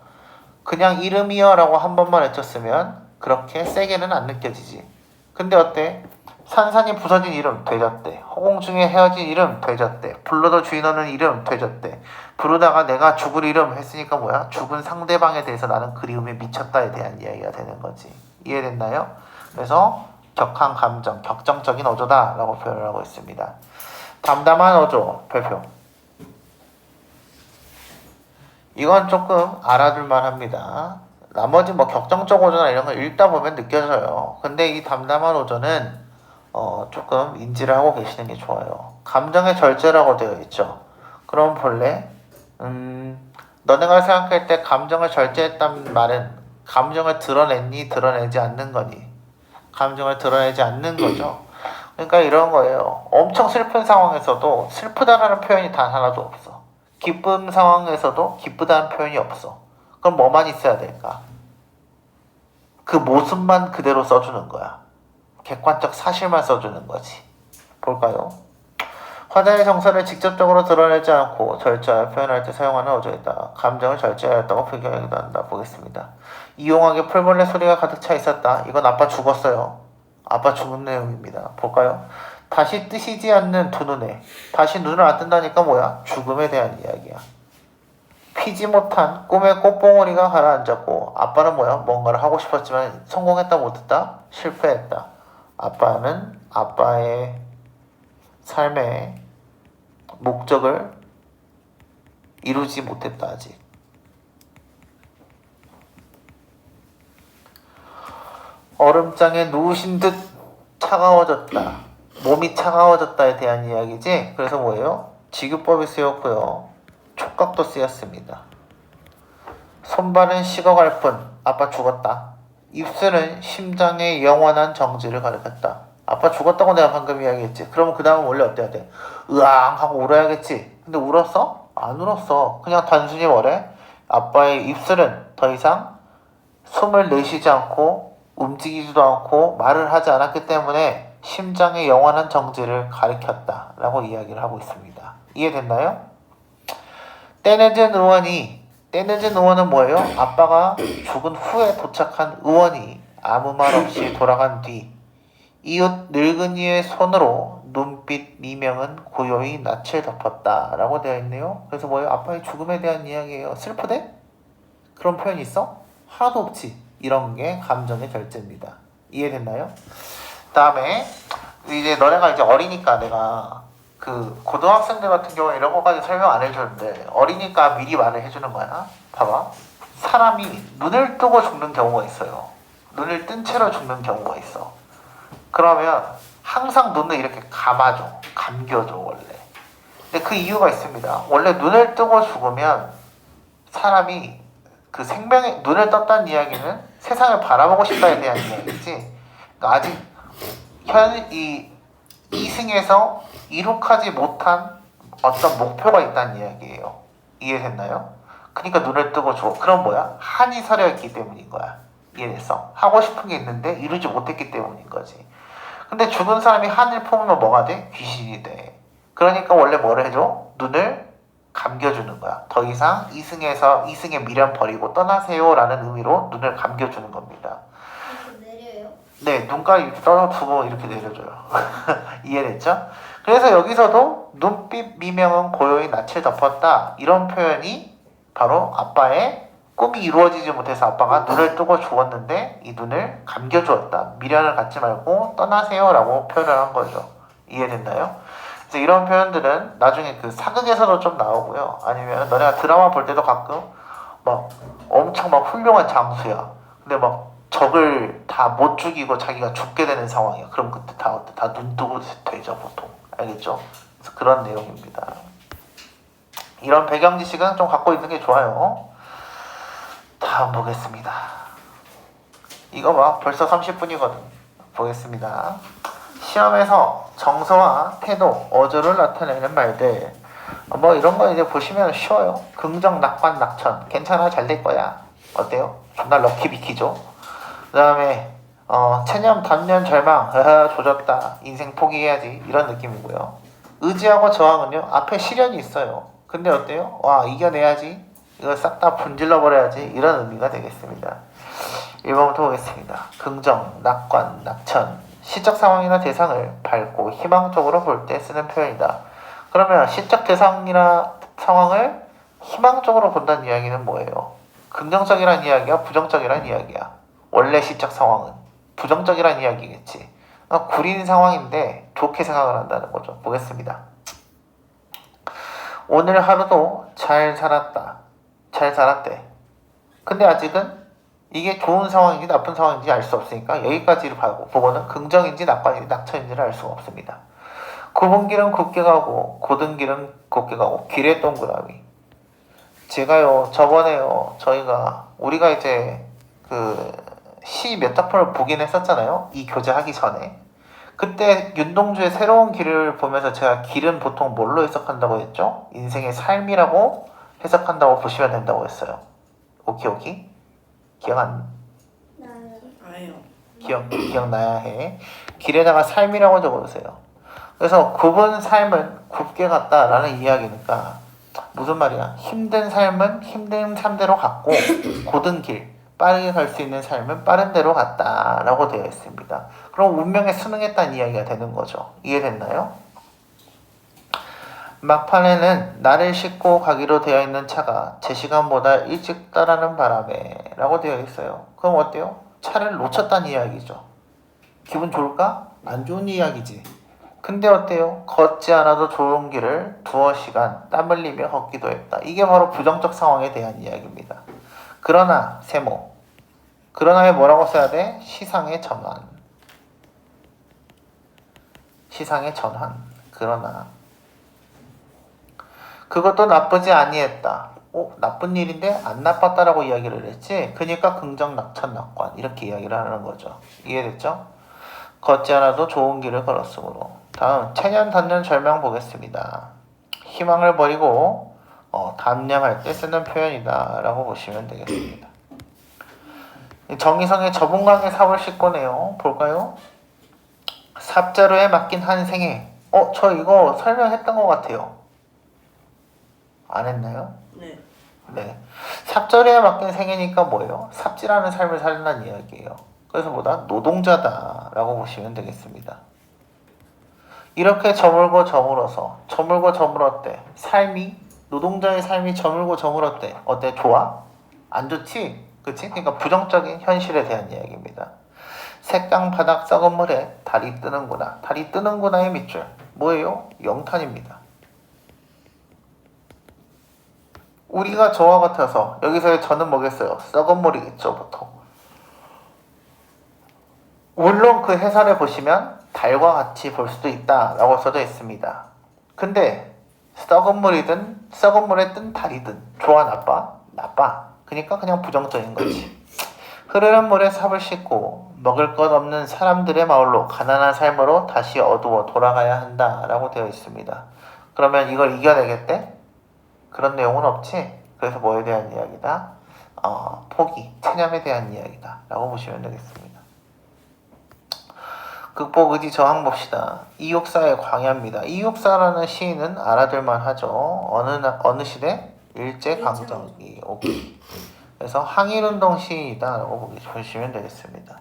그냥 이름이여 라고 한 번만 외쳤으면 그렇게 세게는 안 느껴지지. 근데 어때? 산산이 부서진 이름 되졌대. 허공 중에 헤어진 이름 되졌대. 불러도 주인 없는 이름 되졌대. 부르다가 내가 죽을 이름 했으니까 뭐야? 죽은 상대방에 대해서 나는 그리움에 미쳤다에 대한 이야기가 되는 거지. 이해됐나요? 그래서 격한 감정, 격정적인 어조다 라고 표현을 하고 있습니다. 담담한 어조, 별표. 이건 조금 알아둘만 합니다. 나머지 뭐 격정적 어조나 이런 거 읽다 보면 느껴져요. 근데 이 담담한 어조는 조금 인지를 하고 계시는 게 좋아요. 감정의 절제라고 되어 있죠. 그럼 본래 너네가 생각할 때 감정을 절제했단 말은 감정을 드러냈니 드러내지 않는 거니? 감정을 드러내지 않는 거죠. 그러니까 이런 거예요. 엄청 슬픈 상황에서도 슬프다라는 표현이 단 하나도 없어. 기쁜 상황에서도 기쁘다는 표현이 없어. 그럼 뭐만 있어야 될까? 그 모습만 그대로 써주는 거야. 객관적 사실만 써주는 거지. 볼까요? 화자의 정서를 직접적으로 드러내지 않고 절제하여 표현할 때 사용하는 어조이다. 감정을 절제하였다고 표기하기도 한다. 보겠습니다. 이용하게 풀벌레 소리가 가득 차 있었다. 이건 아빠 죽었어요. 아빠 죽은 내용입니다. 볼까요? 다시 뜨시지 않는 두 눈에. 다시 눈을 안 뜬다니까 뭐야? 죽음에 대한 이야기야. 피지 못한 꿈의 꽃봉오리가 가라앉았고 아빠는 뭐야? 뭔가를 하고 싶었지만 성공했다 못했다? 실패했다. 아빠는 아빠의 삶의 목적을 이루지 못했다 아직. 얼음장에 누우신 듯 차가워졌다. 몸이 차가워졌다에 대한 이야기지. 그래서 뭐예요? 직유법이 쓰였고요. 촉각도 쓰였습니다. 손발은 식어갈 뿐 아빠 죽었다. 입술은 심장의 영원한 정지를 가리켰다. 아빠 죽었다고 내가 방금 이야기했지. 그러면 그 다음은 원래 어때야 돼? 으앙 하고 울어야겠지. 근데 울었어? 안 울었어. 그냥 단순히 뭐래? 아빠의 입술은 더 이상 숨을 내쉬지 않고 움직이지도 않고 말을 하지 않았기 때문에 심장의 영원한 정지를 가리켰다 라고 이야기를 하고 있습니다. 이해됐나요? 때늦은 의원이 때늦은 의원은 뭐예요? 아빠가 죽은 후에 도착한 의원이 아무 말 없이 돌아간 뒤 이웃 늙은이의 손으로 눈빛 미명은 고요히 낯을 덮었다 라고 되어 있네요. 그래서 뭐예요? 아빠의 죽음에 대한 이야기예요. 슬프대? 그런 표현이 있어? 하나도 없지. 이런 게 감정의 절제입니다. 이해됐나요? 다음에 이제 너네가 이제 어리니까 내가 그 고등학생들 같은 경우는 이런 것까지 설명 안 해주는데 어리니까 미리 말을 해주는 거야. 봐봐. 사람이 눈을 뜨고 죽는 경우가 있어요. 눈을 뜬 채로 죽는 경우가 있어. 그러면 항상 눈을 이렇게 감아줘. 감겨줘 원래. 근데 그 이유가 있습니다. 원래 눈을 뜨고 죽으면 사람이 그 생명의 눈을 떴다는 이야기는 세상을 바라보고 싶다에 대한 이야기지. 그러니까 아직 이 이승에서 이룩하지 못한 어떤 목표가 있다는 이야기예요. 이해됐나요? 그러니까 눈을 뜨고 죽어. 그럼 뭐야? 한이 서려있기 때문인 거야. 이해됐어? 하고 싶은 게 있는데 이루지 못했기 때문인 거지. 근데 죽은 사람이 한을 품으면 뭐가 돼? 귀신이 돼. 그러니까 원래 뭐를 해줘? 눈을 감겨주는 거야. 더 이상 이승의 미련 버리고 떠나세요라는 의미로 눈을 감겨주는 겁니다. 이렇게 내려요? 네, 눈깔 이렇게 떨어두고 이렇게 내려줘요. 이해됐죠? 그래서 여기서도 눈빛 미명은 고요히 낯을 덮었다. 이런 표현이 바로 아빠의 꿈이 이루어지지 못해서 아빠가 눈을 뜨고 죽었는데 이 눈을 감겨주었다. 미련을 갖지 말고 떠나세요라고 표현을 한 거죠. 이해됐나요? 그래서 이런 표현들은 나중에 그 사극에서도 좀 나오고요. 아니면 너네가 드라마 볼 때도 가끔 막 엄청 막 훌륭한 장수야. 근데 막 적을 다 못 죽이고 자기가 죽게 되는 상황이야. 그럼 그때 다 눈 뜨고 되죠 보통. 알겠죠? 그래서 그런 내용입니다. 이런 배경 지식은 좀 갖고 있는 게 좋아요. 다음 보겠습니다. 이거 봐. 벌써 30분이거든. 보겠습니다. 시험에서 정서와 태도, 어조를 나타내는 말들. 뭐 이런 거 이제 보시면 쉬워요. 긍정, 낙관, 낙천. 괜찮아, 잘 될 거야. 어때요? 존나 럭키비키죠. 그 다음에 체념, 단면, 절망. 조졌다. 인생 포기해야지. 이런 느낌이고요. 의지하고 저항은요. 앞에 시련이 있어요. 근데 어때요? 와, 이겨내야지. 이거 싹 다 분질러 버려야지. 이런 의미가 되겠습니다. 1번부터 보겠습니다. 긍정, 낙관, 낙천. 시적 상황이나 대상을 밝고 희망적으로 볼 때 쓰는 표현이다. 그러면 시적 대상이나 상황을 희망적으로 본다는 이야기는 뭐예요? 긍정적이라는 이야기야? 부정적이라는 이야기야? 원래 시적 상황은 부정적이라는 이야기겠지. 구린 상황인데 좋게 생각을 한다는 거죠. 보겠습니다. 오늘 하루도 잘 살았다. 잘 살았대. 근데 아직은 이게 좋은 상황인지 나쁜 상황인지 알 수 없으니까 여기까지를 보고는 긍정인지 낙관인지 낙천인지를 알 수가 없습니다. 굽은 길은 굽게 가고 곧은 길은 곧게 가고 길의 동그라미. 제가요 저번에요 우리가 이제 그 시 몇 작품을 보긴 했었잖아요. 이 교재하기 전에. 그때 윤동주의 새로운 길을 보면서 제가 길은 보통 뭘로 해석한다고 했죠? 인생의 삶이라고 해석한다고 보시면 된다고 했어요. 오케이? 기억 안 나요. 아예요. 기억나야 해. 길에다가 삶이라고 적어주세요. 그래서 굽은 삶은 굽게 갔다라는 이야기니까 무슨 말이야? 힘든 삶은 힘든 삶대로 갔고 곧은 길, 빠르게 갈 수 있는 삶은 빠른 대로 갔다라고 되어 있습니다. 그럼 운명에 순응했다는 이야기가 되는 거죠. 이해됐나요? 막판에는 나를 싣고 가기로 되어 있는 차가 제 시간보다 일찍 떠나는 바람에 라고 되어 있어요. 그럼 어때요? 차를 놓쳤다는 이야기죠. 기분 좋을까? 안 좋은 이야기지. 근데 어때요? 걷지 않아도 좋은 길을 두어 시간 땀 흘리며 걷기도 했다. 이게 바로 부정적 상황에 대한 이야기입니다. 그러나 세모. 그러나에 뭐라고 써야 돼? 시상의 전환. 시상의 전환. 그러나 그것도 나쁘지 아니했다. 나쁜 일인데 안 나빴다라고 이야기를 했지. 그러니까 긍정, 낙천, 낙관 이렇게 이야기를 하는 거죠. 이해됐죠? 걷지 않아도 좋은 길을 걸었으므로. 다음 체년, 단년, 절망 보겠습니다. 희망을 버리고 단념할 때 쓰는 표현이다 라고 보시면 되겠습니다. 정의성의 저분강의 삽을 씻고네요. 볼까요? 삽자루에 맡긴 한 생에 저 이거 설명했던 것 같아요. 안 했나요? 네. 네. 삽절에 맡긴 생애니까 뭐예요? 삽질하는 삶을 살린다는 이야기예요. 그래서 뭐다? 노동자다라고 보시면 되겠습니다. 이렇게 저물고 저물었대. 삶이 노동자의 삶이 저물고 저물었대. 어때? 좋아? 안 좋지? 그치? 그러니까 부정적인 현실에 대한 이야기입니다. 색강 바닥 썩은 물에 달이 뜨는구나. 달이 뜨는구나의 밑줄. 뭐예요? 영탄입니다. 우리가 저와 같아서 여기서의 저는 뭐겠어요? 썩은 물이겠죠, 보통. 물론 그 해설을 보시면 달과 같이 볼 수도 있다라고 써져 있습니다. 근데 썩은 물에 뜬 달이든 좋아 나빠? 나빠. 그러니까 그냥 부정적인 거지. 흐르는 물에 삽을 싣고 먹을 것 없는 사람들의 마을로 가난한 삶으로 다시 어두워 돌아가야 한다라고 되어 있습니다. 그러면 이걸 이겨내겠대? 그런 내용은 없지. 그래서 뭐에 대한 이야기다? 포기, 체념에 대한 이야기다 라고 보시면 되겠습니다. 극복 의지 저항 봅시다. 이육사의 광야입니다. 이육사라는 시인은 알아들만 하죠. 어느 시대? 일제강점기. 오케이. 그래서 항일운동 시인이다 라고 보시면 되겠습니다.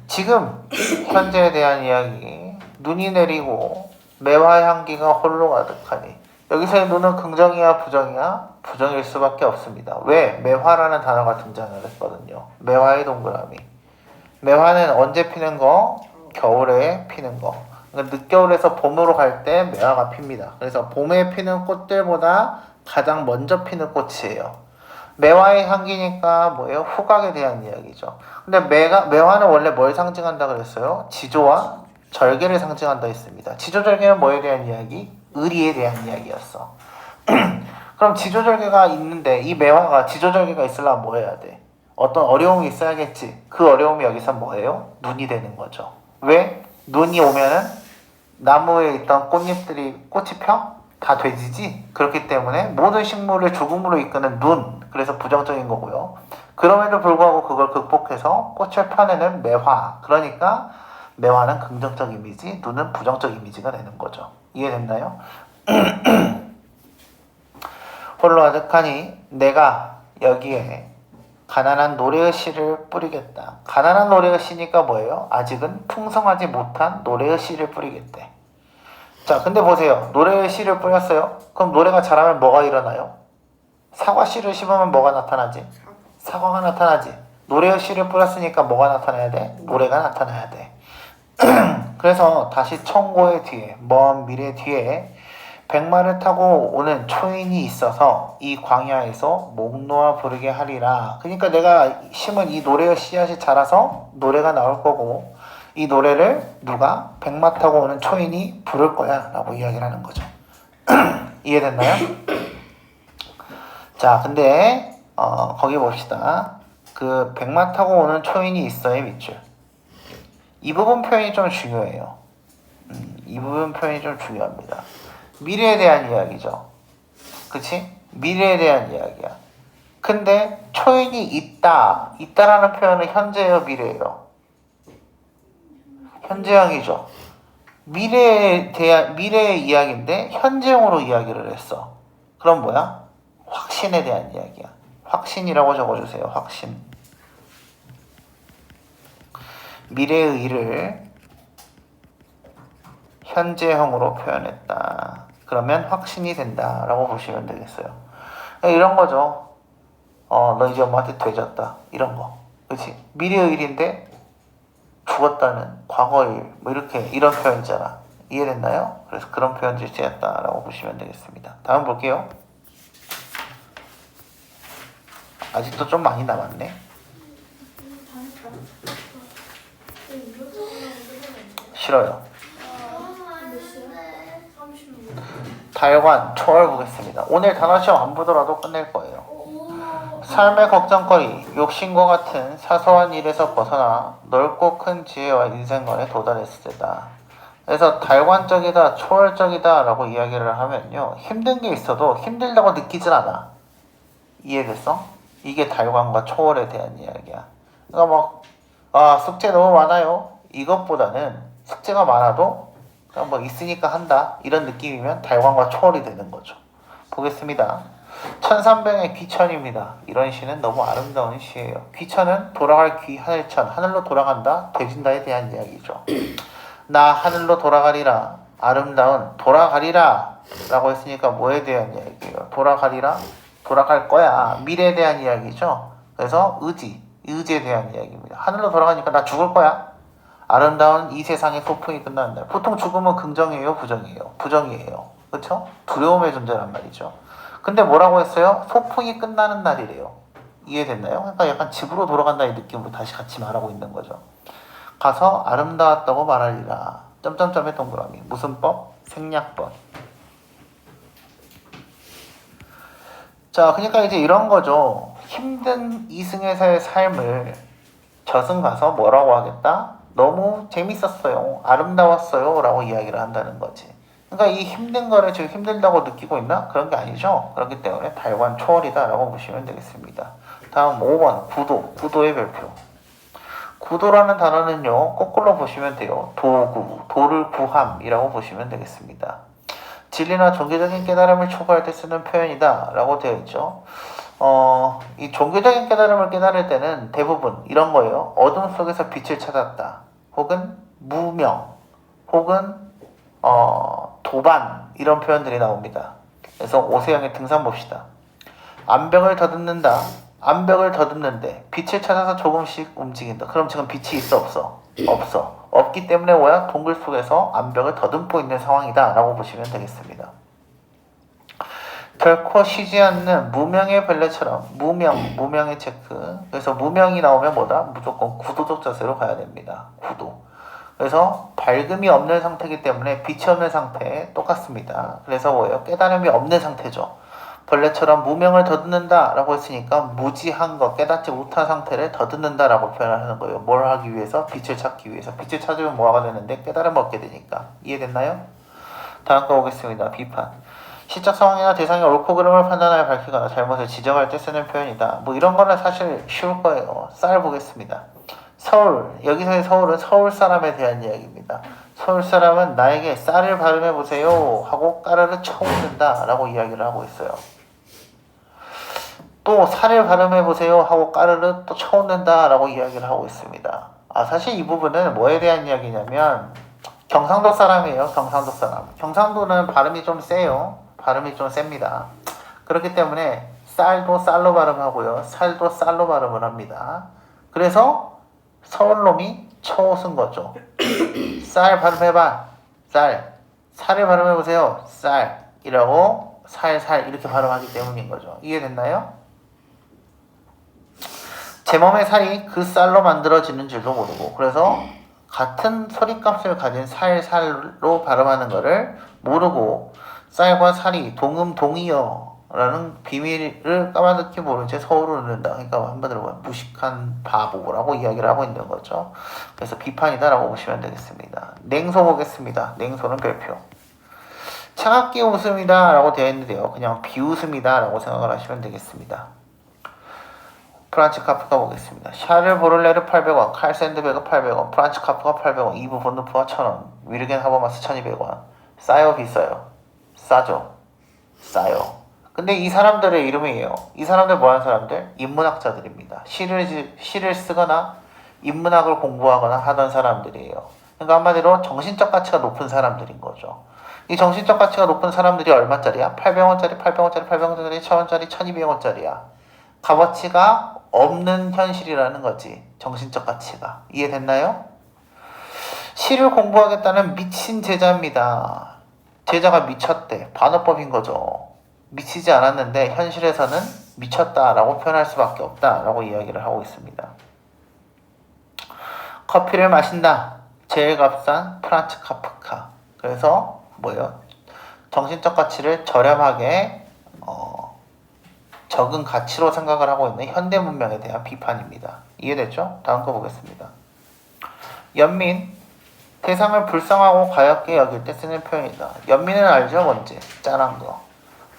지금 현재에 대한 이야기. 눈이 내리고 매화의 향기가 홀로 가득하니. 여기서의 눈은 긍정이야 부정이야? 부정일 수밖에 없습니다. 왜? 매화라는 단어가 등장을 했거든요. 매화의 동그라미. 매화는 언제 피는 거? 겨울에 피는 거. 그러니까 늦겨울에서 봄으로 갈 때 매화가 핍니다. 그래서 봄에 피는 꽃들보다 가장 먼저 피는 꽃이에요. 매화의 향기니까 뭐예요? 후각에 대한 이야기죠. 근데 매화는 원래 뭘 상징한다 그랬어요? 지조와 절개를 상징한다 했습니다. 지조절개는 뭐에 대한 이야기? 의리에 대한 이야기였어. 그럼 지조절개가 있는데 이 매화가 지조절개가 있으려면 뭐 해야 돼? 어떤 어려움이 있어야겠지. 그 어려움이 여기서 뭐예요? 눈이 되는 거죠. 왜? 눈이 오면은 나무에 있던 꽃이 펴? 다 돼지지? 그렇기 때문에 모든 식물을 죽음으로 이끄는 눈. 그래서 부정적인 거고요. 그럼에도 불구하고 그걸 극복해서 꽃을 펴내는 매화. 그러니까 매화는 긍정적 이미지, 눈은 부정적 이미지가 되는 거죠. 이해됐나요? 홀로 아득하니 내가 여기에 가난한 노래의 씨를 뿌리겠다. 가난한 노래의 씨니까 뭐예요? 아직은 풍성하지 못한 노래의 씨를 뿌리겠대. 자, 근데 보세요. 노래의 씨를 뿌렸어요. 그럼 노래가 자라면 뭐가 일어나요? 사과 씨를 심으면 뭐가 나타나지? 사과가 나타나지. 노래의 씨를 뿌렸으니까 뭐가 나타나야 돼? 노래가 나타나야 돼. 그래서 다시 청고의 뒤에, 먼 미래 뒤에 백마를 타고 오는 초인이 있어서 이 광야에서 목 놓아 부르게 하리라. 그러니까 내가 심은 이 노래의 씨앗이 자라서 노래가 나올 거고 이 노래를 누가? 백마 타고 오는 초인이 부를 거야 라고 이야기를 하는 거죠. 이해됐나요? 자, 근데 거기 봅시다. 그 백마 타고 오는 초인이 있어의 밑줄. 이 부분 표현이 좀 중요해요. 이 부분 표현이 좀 중요합니다. 미래에 대한 이야기죠. 그치? 미래에 대한 이야기야. 근데 초인이 있다라는 표현은 현재예요, 미래예요? 현재형이죠. 미래의 이야기인데 현재형으로 이야기를 했어. 그럼 뭐야? 확신에 대한 이야기야. 확신이라고 적어주세요. 확신. 미래의 일을 현재형으로 표현했다. 그러면 확신이 된다라고 보시면 되겠어요. 이런 거죠. 너 이제 엄마한테 되졌다. 이런 거. 그치? 미래의 일인데 죽었다는 과거의 일. 이런 표현 있잖아. 이해됐나요? 그래서 그런 표현들이 쓰였다라고 보시면 되겠습니다. 다음 볼게요. 아직도 좀 많이 남았네. 싫어요. 달관, 초월 보겠습니다. 오늘 단어 시험 안 보더라도 끝낼 거예요. 삶의 걱정거리, 욕심과 같은 사소한 일에서 벗어나 넓고 큰 지혜와 인생관에 도달했을 때다. 그래서 달관적이다, 초월적이다 라고 이야기를 하면요. 힘든 게 있어도 힘들다고 느끼진 않아. 이해됐어? 이게 달관과 초월에 대한 이야기야. 그러니까 숙제 너무 많아요. 이것보다는 숙제가 많아도 그냥 있으니까 한다. 이런 느낌이면 달관과 초월이 되는 거죠. 보겠습니다. 천삼병의 귀천입니다. 이런 시는 너무 아름다운 시예요. 귀천은 돌아갈 귀 하늘천, 하늘로 돌아간다, 되진다에 대한 이야기죠. 나 하늘로 돌아가리라, 아름다운 돌아가리라 라고 했으니까 뭐에 대한 이야기예요? 돌아가리라, 돌아갈 거야, 미래에 대한 이야기죠. 그래서 의지에 대한 이야기입니다. 하늘로 돌아가니까 나 죽을 거야. 아름다운 이 세상의 소풍이 끝나는 날. 보통 죽음은 긍정이에요, 부정이에요? 부정이에요. 그렇죠? 두려움의 존재란 말이죠. 근데 뭐라고 했어요? 소풍이 끝나는 날이래요. 이해됐나요? 그러니까 약간 집으로 돌아간다는 느낌으로 다시 같이 말하고 있는 거죠. 가서 아름다웠다고 말하리라. 점점점의 동그라미. 무슨 법? 생략법. 자, 그러니까 이제 이런 거죠. 힘든 이승에서의 삶을 저승 가서 뭐라고 하겠다? 너무 재밌었어요. 아름다웠어요. 라고 이야기를 한다는 거지. 그러니까 이 힘든 거를 지금 힘들다고 느끼고 있나? 그런 게 아니죠. 그렇기 때문에 달관 초월이다 라고 보시면 되겠습니다. 다음 5번 구도의 별표. 구도라는 단어는요, 거꾸로 보시면 돼요. 도구, 도를 구함이라고 보시면 되겠습니다. 진리나 종교적인 깨달음을 초구할 때 쓰는 표현이다 라고 되어 있죠. 이 종교적인 깨달음을 깨달을 때는 대부분 이런 거예요. 어둠 속에서 빛을 찾았다. 혹은 무명, 혹은 도반, 이런 표현들이 나옵니다. 그래서 오세영의 등산 봅시다. 암벽을 더듬는다. 암벽을 더듬는데 빛을 찾아서 조금씩 움직인다. 그럼 지금 빛이 있어, 없어? 없어. 없기 때문에 뭐야? 동굴 속에서 암벽을 더듬고 있는 상황이다 라고 보시면 되겠습니다. 결코 쉬지 않는 무명의 벌레처럼. 무명의 체크. 그래서 무명이 나오면 뭐다? 무조건 구도적 자세로 가야 됩니다. 구도. 그래서 밝음이 없는 상태이기 때문에 빛이 없는 상태 똑같습니다. 그래서 뭐예요? 깨달음이 없는 상태죠. 벌레처럼 무명을 더듬는다 라고 했으니까 무지한 것, 깨닫지 못한 상태를 더듬는다 라고 표현을 하는 거예요. 뭘 하기 위해서? 빛을 찾기 위해서. 빛을 찾으면 뭐가 되는데? 깨달음을 얻게 되니까. 이해됐나요? 다음 거 보겠습니다. 비판. 시적 상황이나 대상의 옳고 그름을 판단하여 밝히거나 잘못을 지적할 때 쓰는 표현이다. 뭐 이런 거는 사실 쉬울 거예요. 쌀 보겠습니다. 서울, 여기서의 서울은 서울 사람에 대한 이야기입니다. 서울 사람은 나에게 쌀을 발음해 보세요 하고 까르르 쳐오른다 라고 이야기를 하고 있어요. 또 살을 발음해 보세요 하고 까르르 또 쳐오른다 라고 이야기를 하고 있습니다. 사실 이 부분은 뭐에 대한 이야기냐면 경상도 사람이에요. 경상도 사람. 경상도는 발음이 좀 세요. 발음이 좀 셉니다. 그렇기 때문에 쌀도 쌀로 발음하고요. 살도 쌀로 발음을 합니다. 그래서 서울놈이 쳐오른 거죠. 쌀 발음해봐. 쌀. 살을 발음해보세요. 쌀. 이라고 살 이렇게 발음하기 때문인 거죠. 이해됐나요? 제 몸의 살이 그 쌀로 만들어지는 줄도 모르고, 그래서 같은 소리값을 가진 살로 발음하는 거를 모르고 쌀과 살이 동음동이여 라는 비밀을 까마득히 모른 채 서울을 얻는다. 그러니까 한번 들어봐요. 무식한 바보라고 이야기를 하고 있는 거죠. 그래서 비판이다 라고 보시면 되겠습니다. 냉소 보겠습니다. 냉소는 별표. 차갑게 웃음이다 라고 되어 있는데요. 그냥 비웃음이다 라고 생각을 하시면 되겠습니다. 프란츠 카프카 보겠습니다. 샤를 보를레르 800원, 칼 샌드베그 800원, 프란츠 카프카 800원, 이브 본누프가 1000원, 위르겐 하버마스 1200원. 싸요, 비싸요? 싸죠. 싸요. 근데 이 사람들의 이름이에요. 이 사람들 뭐 하는 사람들? 인문학자들입니다. 시를 쓰거나 인문학을 공부하거나 하던 사람들이에요. 그러니까 한마디로 정신적 가치가 높은 사람들인 거죠. 이 정신적 가치가 높은 사람들이 얼마짜리야? 800원짜리, 800원짜리, 800원짜리, 1000원짜리, 1200원짜리야. 값어치가 없는 현실이라는 거지. 정신적 가치가. 이해됐나요? 시를 공부하겠다는 미친 제자입니다. 제자가 미쳤대. 반어법인 거죠. 미치지 않았는데 현실에서는 미쳤다라고 표현할 수밖에 없다라고 이야기를 하고 있습니다. 커피를 마신다. 제일 값싼 프란츠 카프카. 그래서 뭐예요? 정신적 가치를 저렴하게 적은 가치로 생각을 하고 있는 현대 문명에 대한 비판입니다. 이해됐죠? 다음 거 보겠습니다. 연민. 대상을 불쌍하고 가엽게 여길 때 쓰는 표현이다. 연민은 알죠? 뭔지? 짠한 거.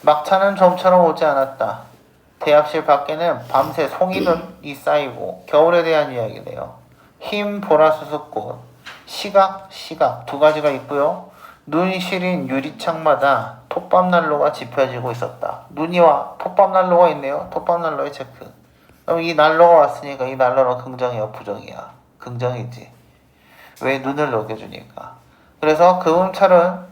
막차는 좀처럼 오지 않았다. 대합실 밖에는 밤새 송이눈이 쌓이고 겨울에 대한 이야기네요. 흰 보라수수꽃, 시각 두 가지가 있고요. 눈 시린 유리창마다 톱밥난로가 지펴지고 있었다. 눈이 와. 톱밥난로가 있네요. 톱밥난로의 체크. 그럼 이 난로가 왔으니까 이 난로는 긍정이야, 부정이야? 긍정이지. 왜? 눈을 녹여주니까. 그래서 금음처럼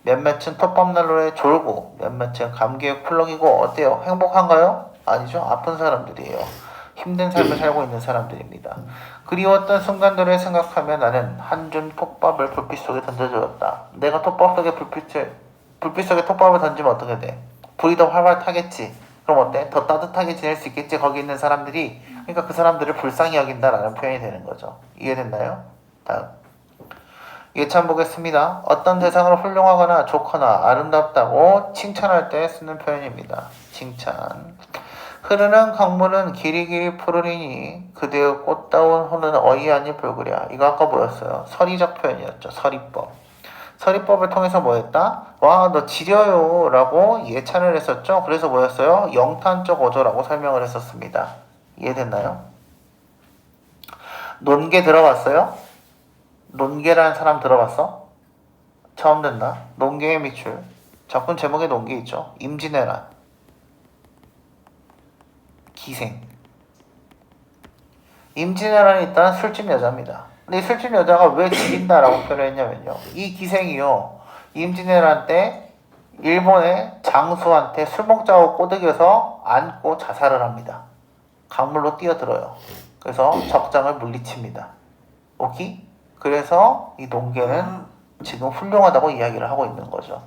몇몇은 톱밥난로에 졸고 몇몇은 감기에 쿨럭이고 어때요? 행복한가요? 아니죠. 아픈 사람들이에요. 힘든 삶을 살고 있는 사람들입니다. 그리웠던 순간들을 생각하며 나는 한 줌 톱밥을 불빛 속에 던져주었다. 내가 불빛 속에 톱밥을 던지면 어떻게 돼? 불이 더 활활 타겠지. 그럼 어때? 더 따뜻하게 지낼 수 있겠지. 거기 있는 사람들이. 그러니까 그 사람들을 불쌍히 여긴다라는 표현이 되는 거죠. 이해됐나요? 다음. 예찬 보겠습니다. 어떤 대상을 훌륭하거나 좋거나 아름답다고 칭찬할 때 쓰는 표현입니다. 칭찬. 흐르는 강물은 길이길이 푸르리니 그대의 꽃다운 호는 어이하니 붉으랴. 이거 아까 뭐였어요? 서리적 표현이었죠. 서리법. 서리법을 통해서 뭐였다? 와, 너 지려요 라고 예찬을 했었죠. 그래서 뭐였어요? 영탄적 어조라고 설명을 했었습니다. 이해됐나요? 논개 들어봤어요? 논개라는 사람 들어봤어? 처음 듣나? 논개의 미출. 작품 제목에 논개 있죠. 임진왜란. 기생. 임진왜란이 일단 술집 여자입니다. 근데 이 술집 여자가 왜 지린다라고 표현했냐면요. 이 기생이요. 임진왜란 때 일본의 장수한테 술 먹자고 꼬드겨서 안고 자살을 합니다. 강물로 뛰어들어요. 그래서 적장을 물리칩니다. 오케이? 그래서 이 논개는 지금 훌륭하다고 이야기를 하고 있는 거죠.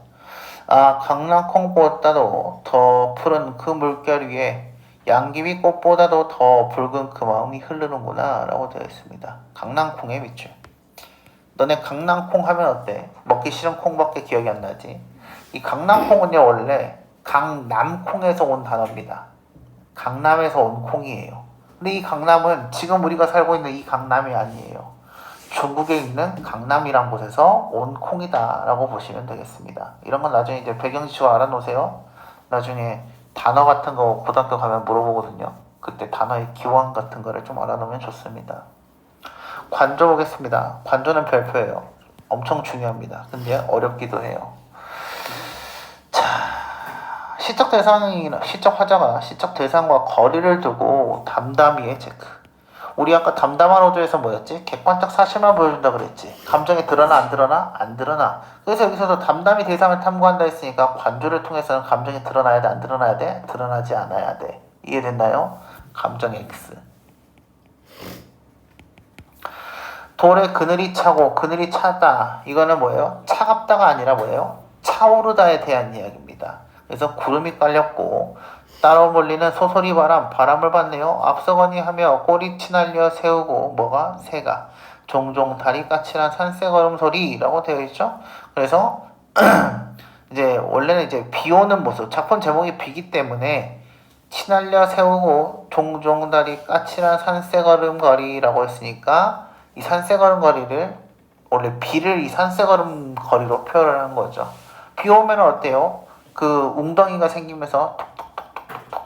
아, 강낭콩보다도 더 푸른 그 물결 위에 양귀비 꽃보다도 더 붉은 그 마음이 흐르는구나 라고 되어 있습니다. 강낭콩의 밑줄. 너네 강낭콩 하면 어때? 먹기 싫은 콩밖에 기억이 안 나지? 이 강낭콩은요 원래 강남콩에서 온 단어입니다. 강남에서 온 콩이에요. 근데 이 강남은 지금 우리가 살고 있는 이 강남이 아니에요. 중국에 있는 강남이란 곳에서 온 콩이다 라고 보시면 되겠습니다. 이런 건 나중에 이제 배경지식으로 알아놓으세요. 나중에 단어 같은 거 고등학교 가면 물어보거든요. 그때 단어의 기원 같은 거를 좀 알아놓으면 좋습니다. 관조 보겠습니다. 관조는 별표예요. 엄청 중요합니다. 근데 어렵기도 해요. 자, 시적 화자가 시적 대상과 거리를 두고 담담히의 체크. 우리 아까 담담한 어조에서 뭐였지? 객관적 사실만 보여준다 그랬지. 감정이 드러나 안 드러나? 안 드러나. 그래서 여기서도 담담히 대상을 탐구한다 했으니까 관조를 통해서는 감정이 드러나야 돼? 안 드러나야 돼? 드러나지 않아야 돼. 이해됐나요? 감정 X. 돌에 그늘이 차고 그늘이 차다. 이거는 뭐예요? 차갑다가 아니라 뭐예요? 차오르다에 대한 이야기입니다. 그래서 구름이 깔렸고 따로 몰리는 소소리 바람을 봤네요. 앞서거니 하며 꼬리 치날려 세우고 뭐가? 새가. 종종 다리 까칠한 산새걸음 소리라고 되어 있죠. 그래서 이제 원래는 이제 비 오는 모습, 작품 제목이 비기 때문에 치날려 세우고 종종 다리 까칠한 산새걸음 거리라고 했으니까 이 산새걸음 거리를 원래 비를 이 산새걸음 거리로 표현을 한 거죠. 비 오면 어때요? 그 웅덩이가 생기면서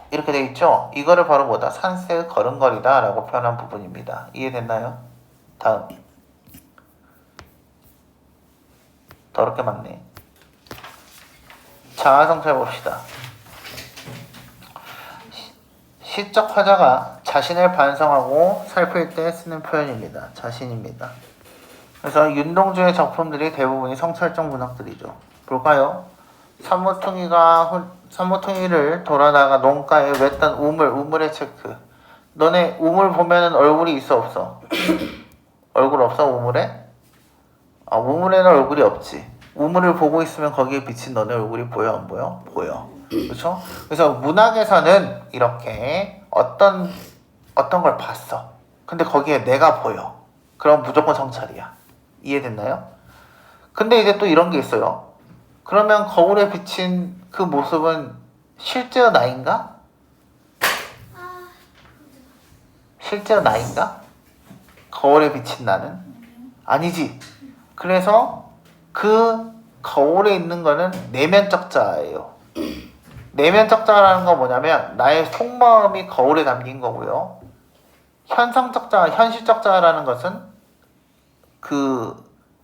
이렇게 돼 있죠? 이거를 바로 뭐다? 산새 걸음걸이다 라고 표현한 부분입니다. 이해됐나요? 다음. 더럽게 많네. 자아성찰 봅시다. 시적 화자가 자신을 반성하고 살필 때 쓰는 표현입니다. 자신입니다. 그래서 윤동주의 작품들이 대부분이 성찰적 문학들이죠. 볼까요? 산모퉁이를 돌아다가 농가에 맸던 우물의 체크. 너네 우물 보면은 얼굴이 있어 없어? 얼굴 없어 우물에? 아, 우물에는 얼굴이 없지. 우물을 보고 있으면 거기에 비친 너네 얼굴이 보여 안 보여? 보여. 그렇죠? 그래서 문학에서는 이렇게 어떤 걸 봤어. 근데 거기에 내가 보여. 그럼 무조건 성찰이야. 이해됐나요? 근데 이제 또 이런 게 있어요. 그러면 거울에 비친 그 모습은 실제의 나인가? 실제의 나인가? 거울에 비친 나는? 아니지. 그래서 그 거울에 있는 거는 내면적 자아예요. 내면적 자아라는 건 뭐냐면 나의 속마음이 거울에 담긴 거고요. 현상적 자아, 현실적 자아라는 것은 그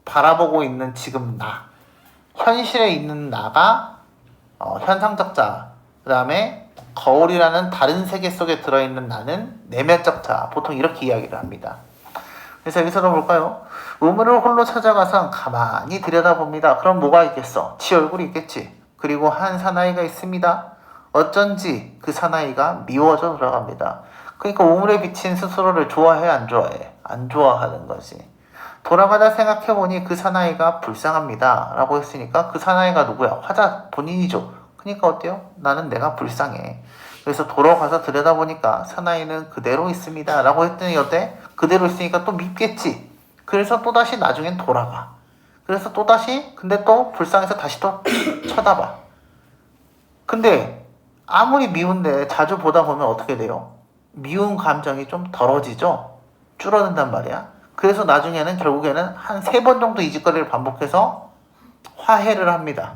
바라보고 있는 지금 나. 현실에 있는 나가 현상적 자, 그 다음에 거울이라는 다른 세계 속에 들어있는 나는 내면적 자. 보통 이렇게 이야기를 합니다. 그래서 여기서도 볼까요? 우물을 홀로 찾아가서 가만히 들여다봅니다. 그럼 뭐가 있겠어? 지 얼굴이 있겠지. 그리고 한 사나이가 있습니다. 어쩐지 그 사나이가 미워져 들어갑니다. 그러니까 우물에 비친 스스로를 좋아해, 안 좋아해? 안 좋아하는 거지. 돌아가다 생각해보니 그 사나이가 불쌍합니다 라고 했으니까 그 사나이가 누구야? 화자 본인이죠. 그러니까 어때요? 나는 내가 불쌍해. 그래서 돌아가서 들여다보니까 사나이는 그대로 있습니다 라고 했더니 어때? 그대로 있으니까 또 밉겠지. 그래서 또다시 나중엔 돌아가. 그래서 또다시 근데 또 불쌍해서 다시 또 쳐다봐. 근데 아무리 미운데 자주 보다 보면 어떻게 돼요? 미운 감정이 좀 덜어지죠? 줄어든단 말이야. 그래서 나중에는 결국에는 한 3번 정도 이 짓거리를 반복해서 화해를 합니다.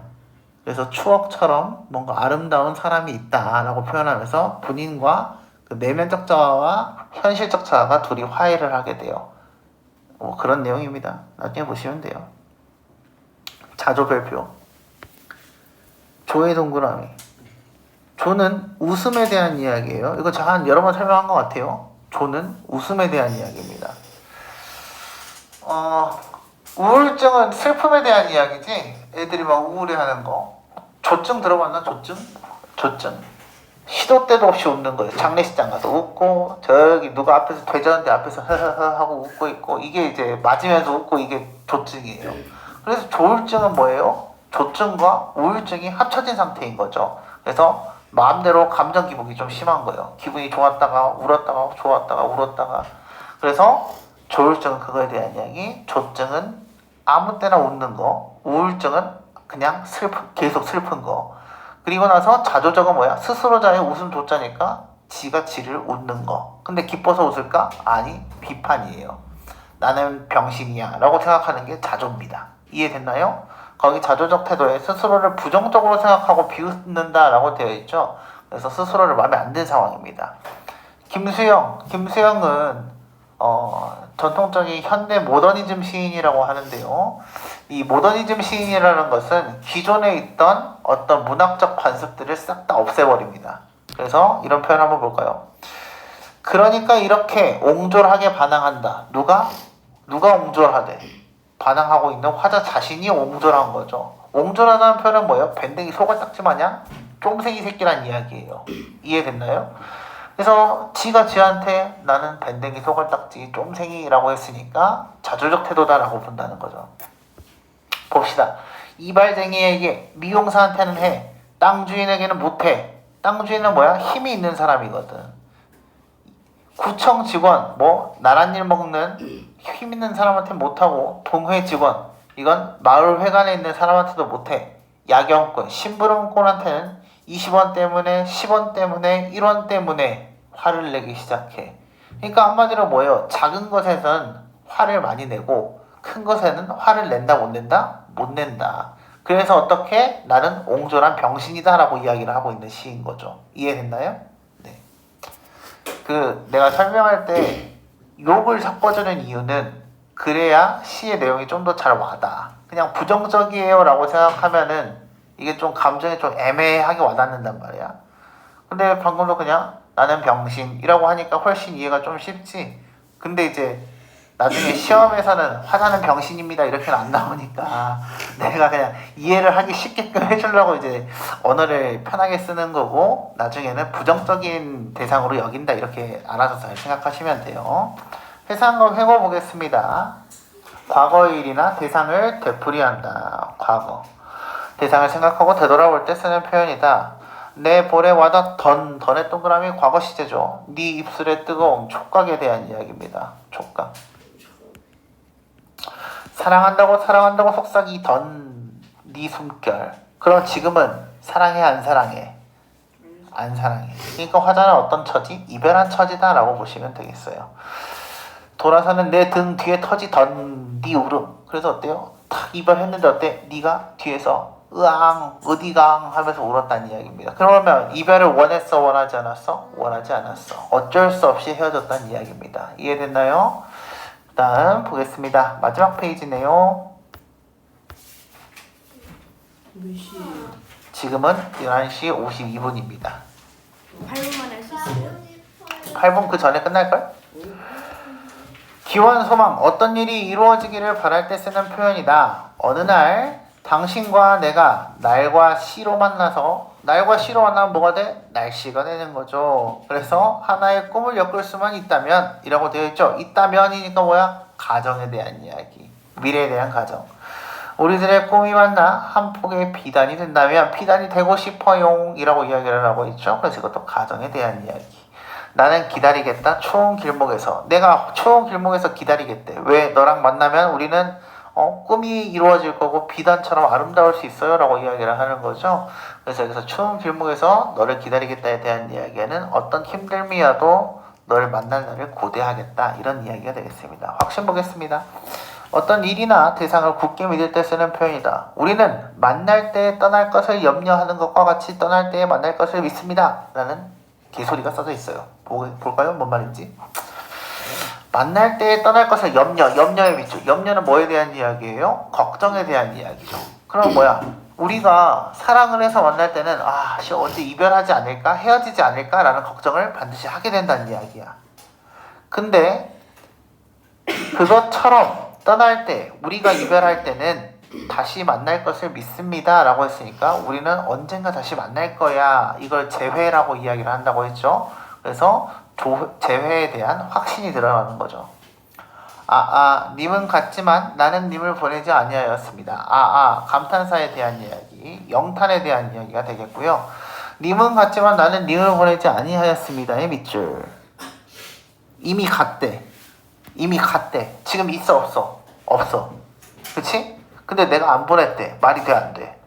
그래서 추억처럼 뭔가 아름다운 사람이 있다라고 표현하면서 본인과 그 내면적 자아와 현실적 자아가 둘이 화해를 하게 돼요. 그런 내용입니다. 나중에 보시면 돼요. 자조별표. 조의 동그라미. 조는 웃음에 대한 이야기예요. 이거 제가 한 여러 번 설명한 것 같아요. 조는 웃음에 대한 이야기입니다. 우울증은 슬픔에 대한 이야기지. 애들이 막 우울해하는 거. 조증 들어봤나? 조증. 시도 때도 없이 웃는 거예요. 장례식장 가서 웃고 저기 누가 앞에서 되졌는데 앞에서 허허허 하고 웃고 있고 이게 이제 맞으면서 웃고 이게 조증이에요. 그래서 조울증은 뭐예요? 조증과 우울증이 합쳐진 상태인 거죠. 그래서 마음대로 감정 기복이 좀 심한 거예요. 기분이 좋았다가 울었다가 좋았다가 울었다가. 그래서 조울증은 그거에 대한 이야기. 조증은 아무 때나 웃는 거. 우울증은 그냥 계속 슬픈 거. 그리고 나서 자조적은 뭐야? 스스로 자의 웃음 조자니까 지가 지를 웃는 거. 근데 기뻐서 웃을까? 아니, 비판이에요. 나는 병신이야 라고 생각하는 게 자조입니다. 이해됐나요? 거기 자조적 태도에 스스로를 부정적으로 생각하고 비웃는다 라고 되어 있죠. 그래서 스스로를 마음에 안 드는 상황입니다. 김수영은 전통적인 현대 모더니즘 시인이라고 하는데요. 이 모더니즘 시인이라는 것은 기존에 있던 어떤 문학적 관습들을 싹 다 없애버립니다. 그래서 이런 표현 한번 볼까요? 그러니까 이렇게 옹졸하게 반항한다. 누가 옹졸하대? 반항하고 있는 화자 자신이 옹졸한 거죠. 옹졸하다는 표현은 뭐예요? 밴댕이 소갈딱지 마냥 쫌생이 새끼란 이야기예요. 이해됐나요? 그래서 지가 지한테 나는 밴댕이 소갈딱지 쫌생이라고 했으니까 자조적 태도다라고 본다는 거죠. 봅시다. 이발쟁이에게 미용사한테는 해. 땅 주인에게는 못해. 땅 주인은 뭐야? 힘이 있는 사람이거든. 구청 직원, 나란 일 먹는 힘 있는 사람한테 못하고, 동회 직원, 이건 마을 회관에 있는 사람한테도 못해. 야경꾼, 심부름꾼한테는 20원 때문에, 10원 때문에, 1원 때문에 화를 내기 시작해. 그러니까 한마디로 뭐예요? 작은 것에선 화를 많이 내고 큰 것에는 화를 낸다 못 낸다? 못 낸다. 그래서 어떻게? 나는 옹졸한 병신이다 라고 이야기를 하고 있는 시인 거죠. 이해됐나요? 네. 내가 설명할 때 욕을 섞어주는 이유는 그래야 시의 내용이 좀 더 잘 와닿아. 그냥 부정적이에요 라고 생각하면은 이게 좀 감정이 좀 애매하게 와닿는단 말이야. 근데 방금도 그냥 나는 병신이라고 하니까 훨씬 이해가 좀 쉽지. 근데 이제 나중에 시험에서는 화자는 병신입니다 이렇게는 안 나오니까 내가 그냥 이해를 하기 쉽게끔 해주려고 이제 언어를 편하게 쓰는 거고, 나중에는 부정적인 대상으로 여긴다 이렇게 알아서 잘 생각하시면 돼요. 회상과 회고 보겠습니다. 과거의 일이나 대상을 되풀이한다. 과거. 대상을 생각하고 되돌아볼 때 쓰는 표현이다. 내 볼에 와닿던 던의 동그라미 과거 시제죠. 네 입술의 뜨거움, 촉각에 대한 이야기입니다. 촉각. 사랑한다고 속삭이던 네 숨결. 그럼 지금은 사랑해 안 사랑해? 안 사랑해. 그러니까 화자는 어떤 처지? 이별한 처지다라고 보시면 되겠어요. 돌아서는 내 등 뒤에 터지던 네 울음. 그래서 어때요? 탁 이별했는데 어때? 네가 뒤에서 으앙 어디강 하면서 울었다는 이야기입니다. 그러면 이별을 원했어? 원하지 않았어? 원하지 않았어. 어쩔 수 없이 헤어졌다는 이야기입니다. 이해됐나요? 다음 보겠습니다. 마지막 페이지네요. 몇 시에요? 지금은 11시 52분입니다. 8분 만에 할 수 있어요? 8분 그 전에 끝날걸? 기원 소망 어떤 일이 이루어지기를 바랄 때 쓰는 표현이다. 어느 날 당신과 내가 날과 시로 만나서 날과 시로 만나면 뭐가 돼? 날씨가 되는 거죠. 그래서 하나의 꿈을 엮을 수만 있다면 이라고 되어 있죠. 있다면이니까 뭐야? 가정에 대한 이야기, 미래에 대한 가정. 우리들의 꿈이 만나 한 폭의 비단이 된다면 비단이 되고 싶어요 이라고 이야기를 하고 있죠. 그래서 이것도 가정에 대한 이야기. 나는 기다리겠다. 추운 길목에서. 내가 추운 길목에서 기다리겠대. 왜? 너랑 만나면 우리는 꿈이 이루어질 거고 비단처럼 아름다울 수 있어요 라고 이야기를 하는 거죠. 그래서 여기서 추운 길목에서 너를 기다리겠다에 대한 이야기는 어떤 힘듦이라도 너를 만날 날을 고대하겠다 이런 이야기가 되겠습니다. 확신 보겠습니다. 어떤 일이나 대상을 굳게 믿을 때 쓰는 표현이다. 우리는 만날 때 떠날 것을 염려하는 것과 같이 떠날 때에 만날 것을 믿습니다 라는 개소리가 써져 있어요. 볼까요? 뭔 말인지. 만날 때 떠날 것을 염려에 믿죠. 염려는 뭐에 대한 이야기예요? 걱정에 대한 이야기죠. 그럼 뭐야? 우리가 사랑을 해서 만날 때는 언제 이별하지 않을까? 헤어지지 않을까? 라는 걱정을 반드시 하게 된다는 이야기야. 근데 그것처럼 떠날 때, 우리가 이별할 때는 다시 만날 것을 믿습니다 라고 했으니까 우리는 언젠가 다시 만날 거야. 이걸 재회라고 이야기를 한다고 했죠. 그래서 재회에 대한 확신이 들어가는 거죠. 님은 갔지만 나는 님을 보내지 아니하였습니다. 감탄사에 대한 이야기, 영탄에 대한 이야기가 되겠고요. 님은 갔지만 나는 님을 보내지 아니하였습니다의 밑줄. 이미 갔대. 지금 있어 없어? 없어. 그치? 근데 내가 안 보냈대. 말이 돼 안 돼?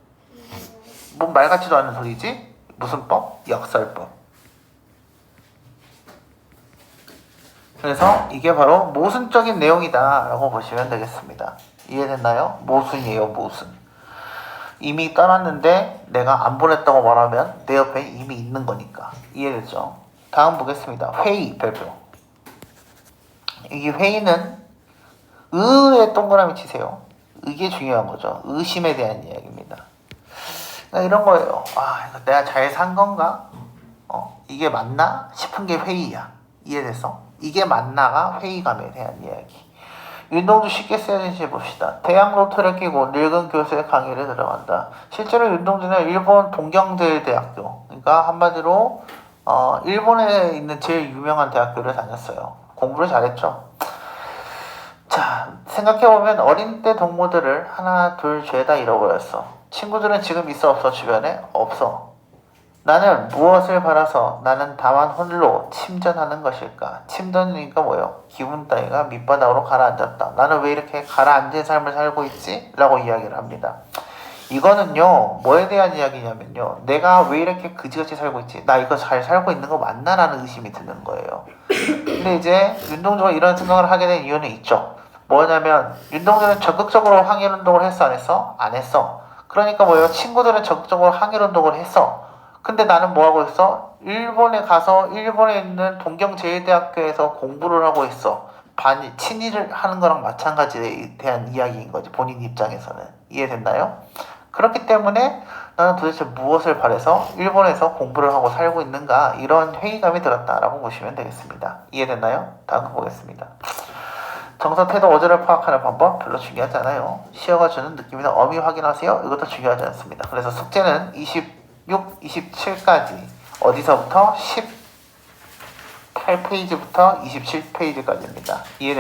뭔 말 같지도 않은 소리지? 무슨 법? 역설법. 그래서 이게 바로 모순적인 내용이다 라고 보시면 되겠습니다. 이해됐나요? 모순이에요. 모순. 이미 떠났는데 내가 안 보냈다고 말하면 내 옆에 이미 있는 거니까. 이해됐죠? 다음 보겠습니다. 회의 별표. 이 회의는 의에 동그라미 치세요. 이게 중요한 거죠. 의심에 대한 이야기입니다. 그러니까 이런 거예요. 이거 내가 잘 산 건가? 이게 맞나? 싶은 게 회의야. 이해됐어? 이게 맞나가 회의감에 대한 이야기. 윤동주 쉽게 쓰여진지 봅시다. 대학 노트를 끼고 늙은 교수의 강의를 들어간다. 실제로 윤동주는 일본 동경제일대학교, 그러니까 한마디로 일본에 있는 제일 유명한 대학교를 다녔어요. 공부를 잘했죠. 자, 생각해보면 어린 때 동무들을 하나 둘 죄다 잃어버렸어. 친구들은 지금 있어 없어? 주변에? 없어. 나는 무엇을 바라서 나는 다만 홀로 침전하는 것일까? 침전이니까 뭐예요? 기분 따위가 밑바닥으로 가라앉았다. 나는 왜 이렇게 가라앉은 삶을 살고 있지? 라고 이야기를 합니다. 이거는요, 뭐에 대한 이야기냐면요, 내가 왜 이렇게 그지같이 살고 있지? 나 이거 잘 살고 있는 거 맞나? 라는 의심이 드는 거예요. 근데 이제 윤동주가 이런 생각을 하게 된 이유는 있죠. 뭐냐면 윤동주는 적극적으로 항일운동을 했어 안 했어? 안 했어. 그러니까 뭐예요? 친구들은 적극적으로 항일운동을 했어. 근데 나는 뭐하고 있어? 일본에 가서 일본에 있는 동경제일대학교에서 공부를 하고 있어. 친일을 하는 거랑 마찬가지에 대한 이야기인 거지. 본인 입장에서는. 이해됐나요? 그렇기 때문에 나는 도대체 무엇을 바래서 일본에서 공부를 하고 살고 있는가, 이런 회의감이 들었다라고 보시면 되겠습니다. 이해됐나요? 다음 거 보겠습니다. 정서, 태도, 어조를 파악하는 방법 별로 중요하지 않아요. 시어가 주는 느낌이나 어미 확인하세요. 이것도 중요하지 않습니다. 그래서 숙제는 26, 27까지 어디서부터 18페이지부터 27페이지까지입니다. 이해됐나요?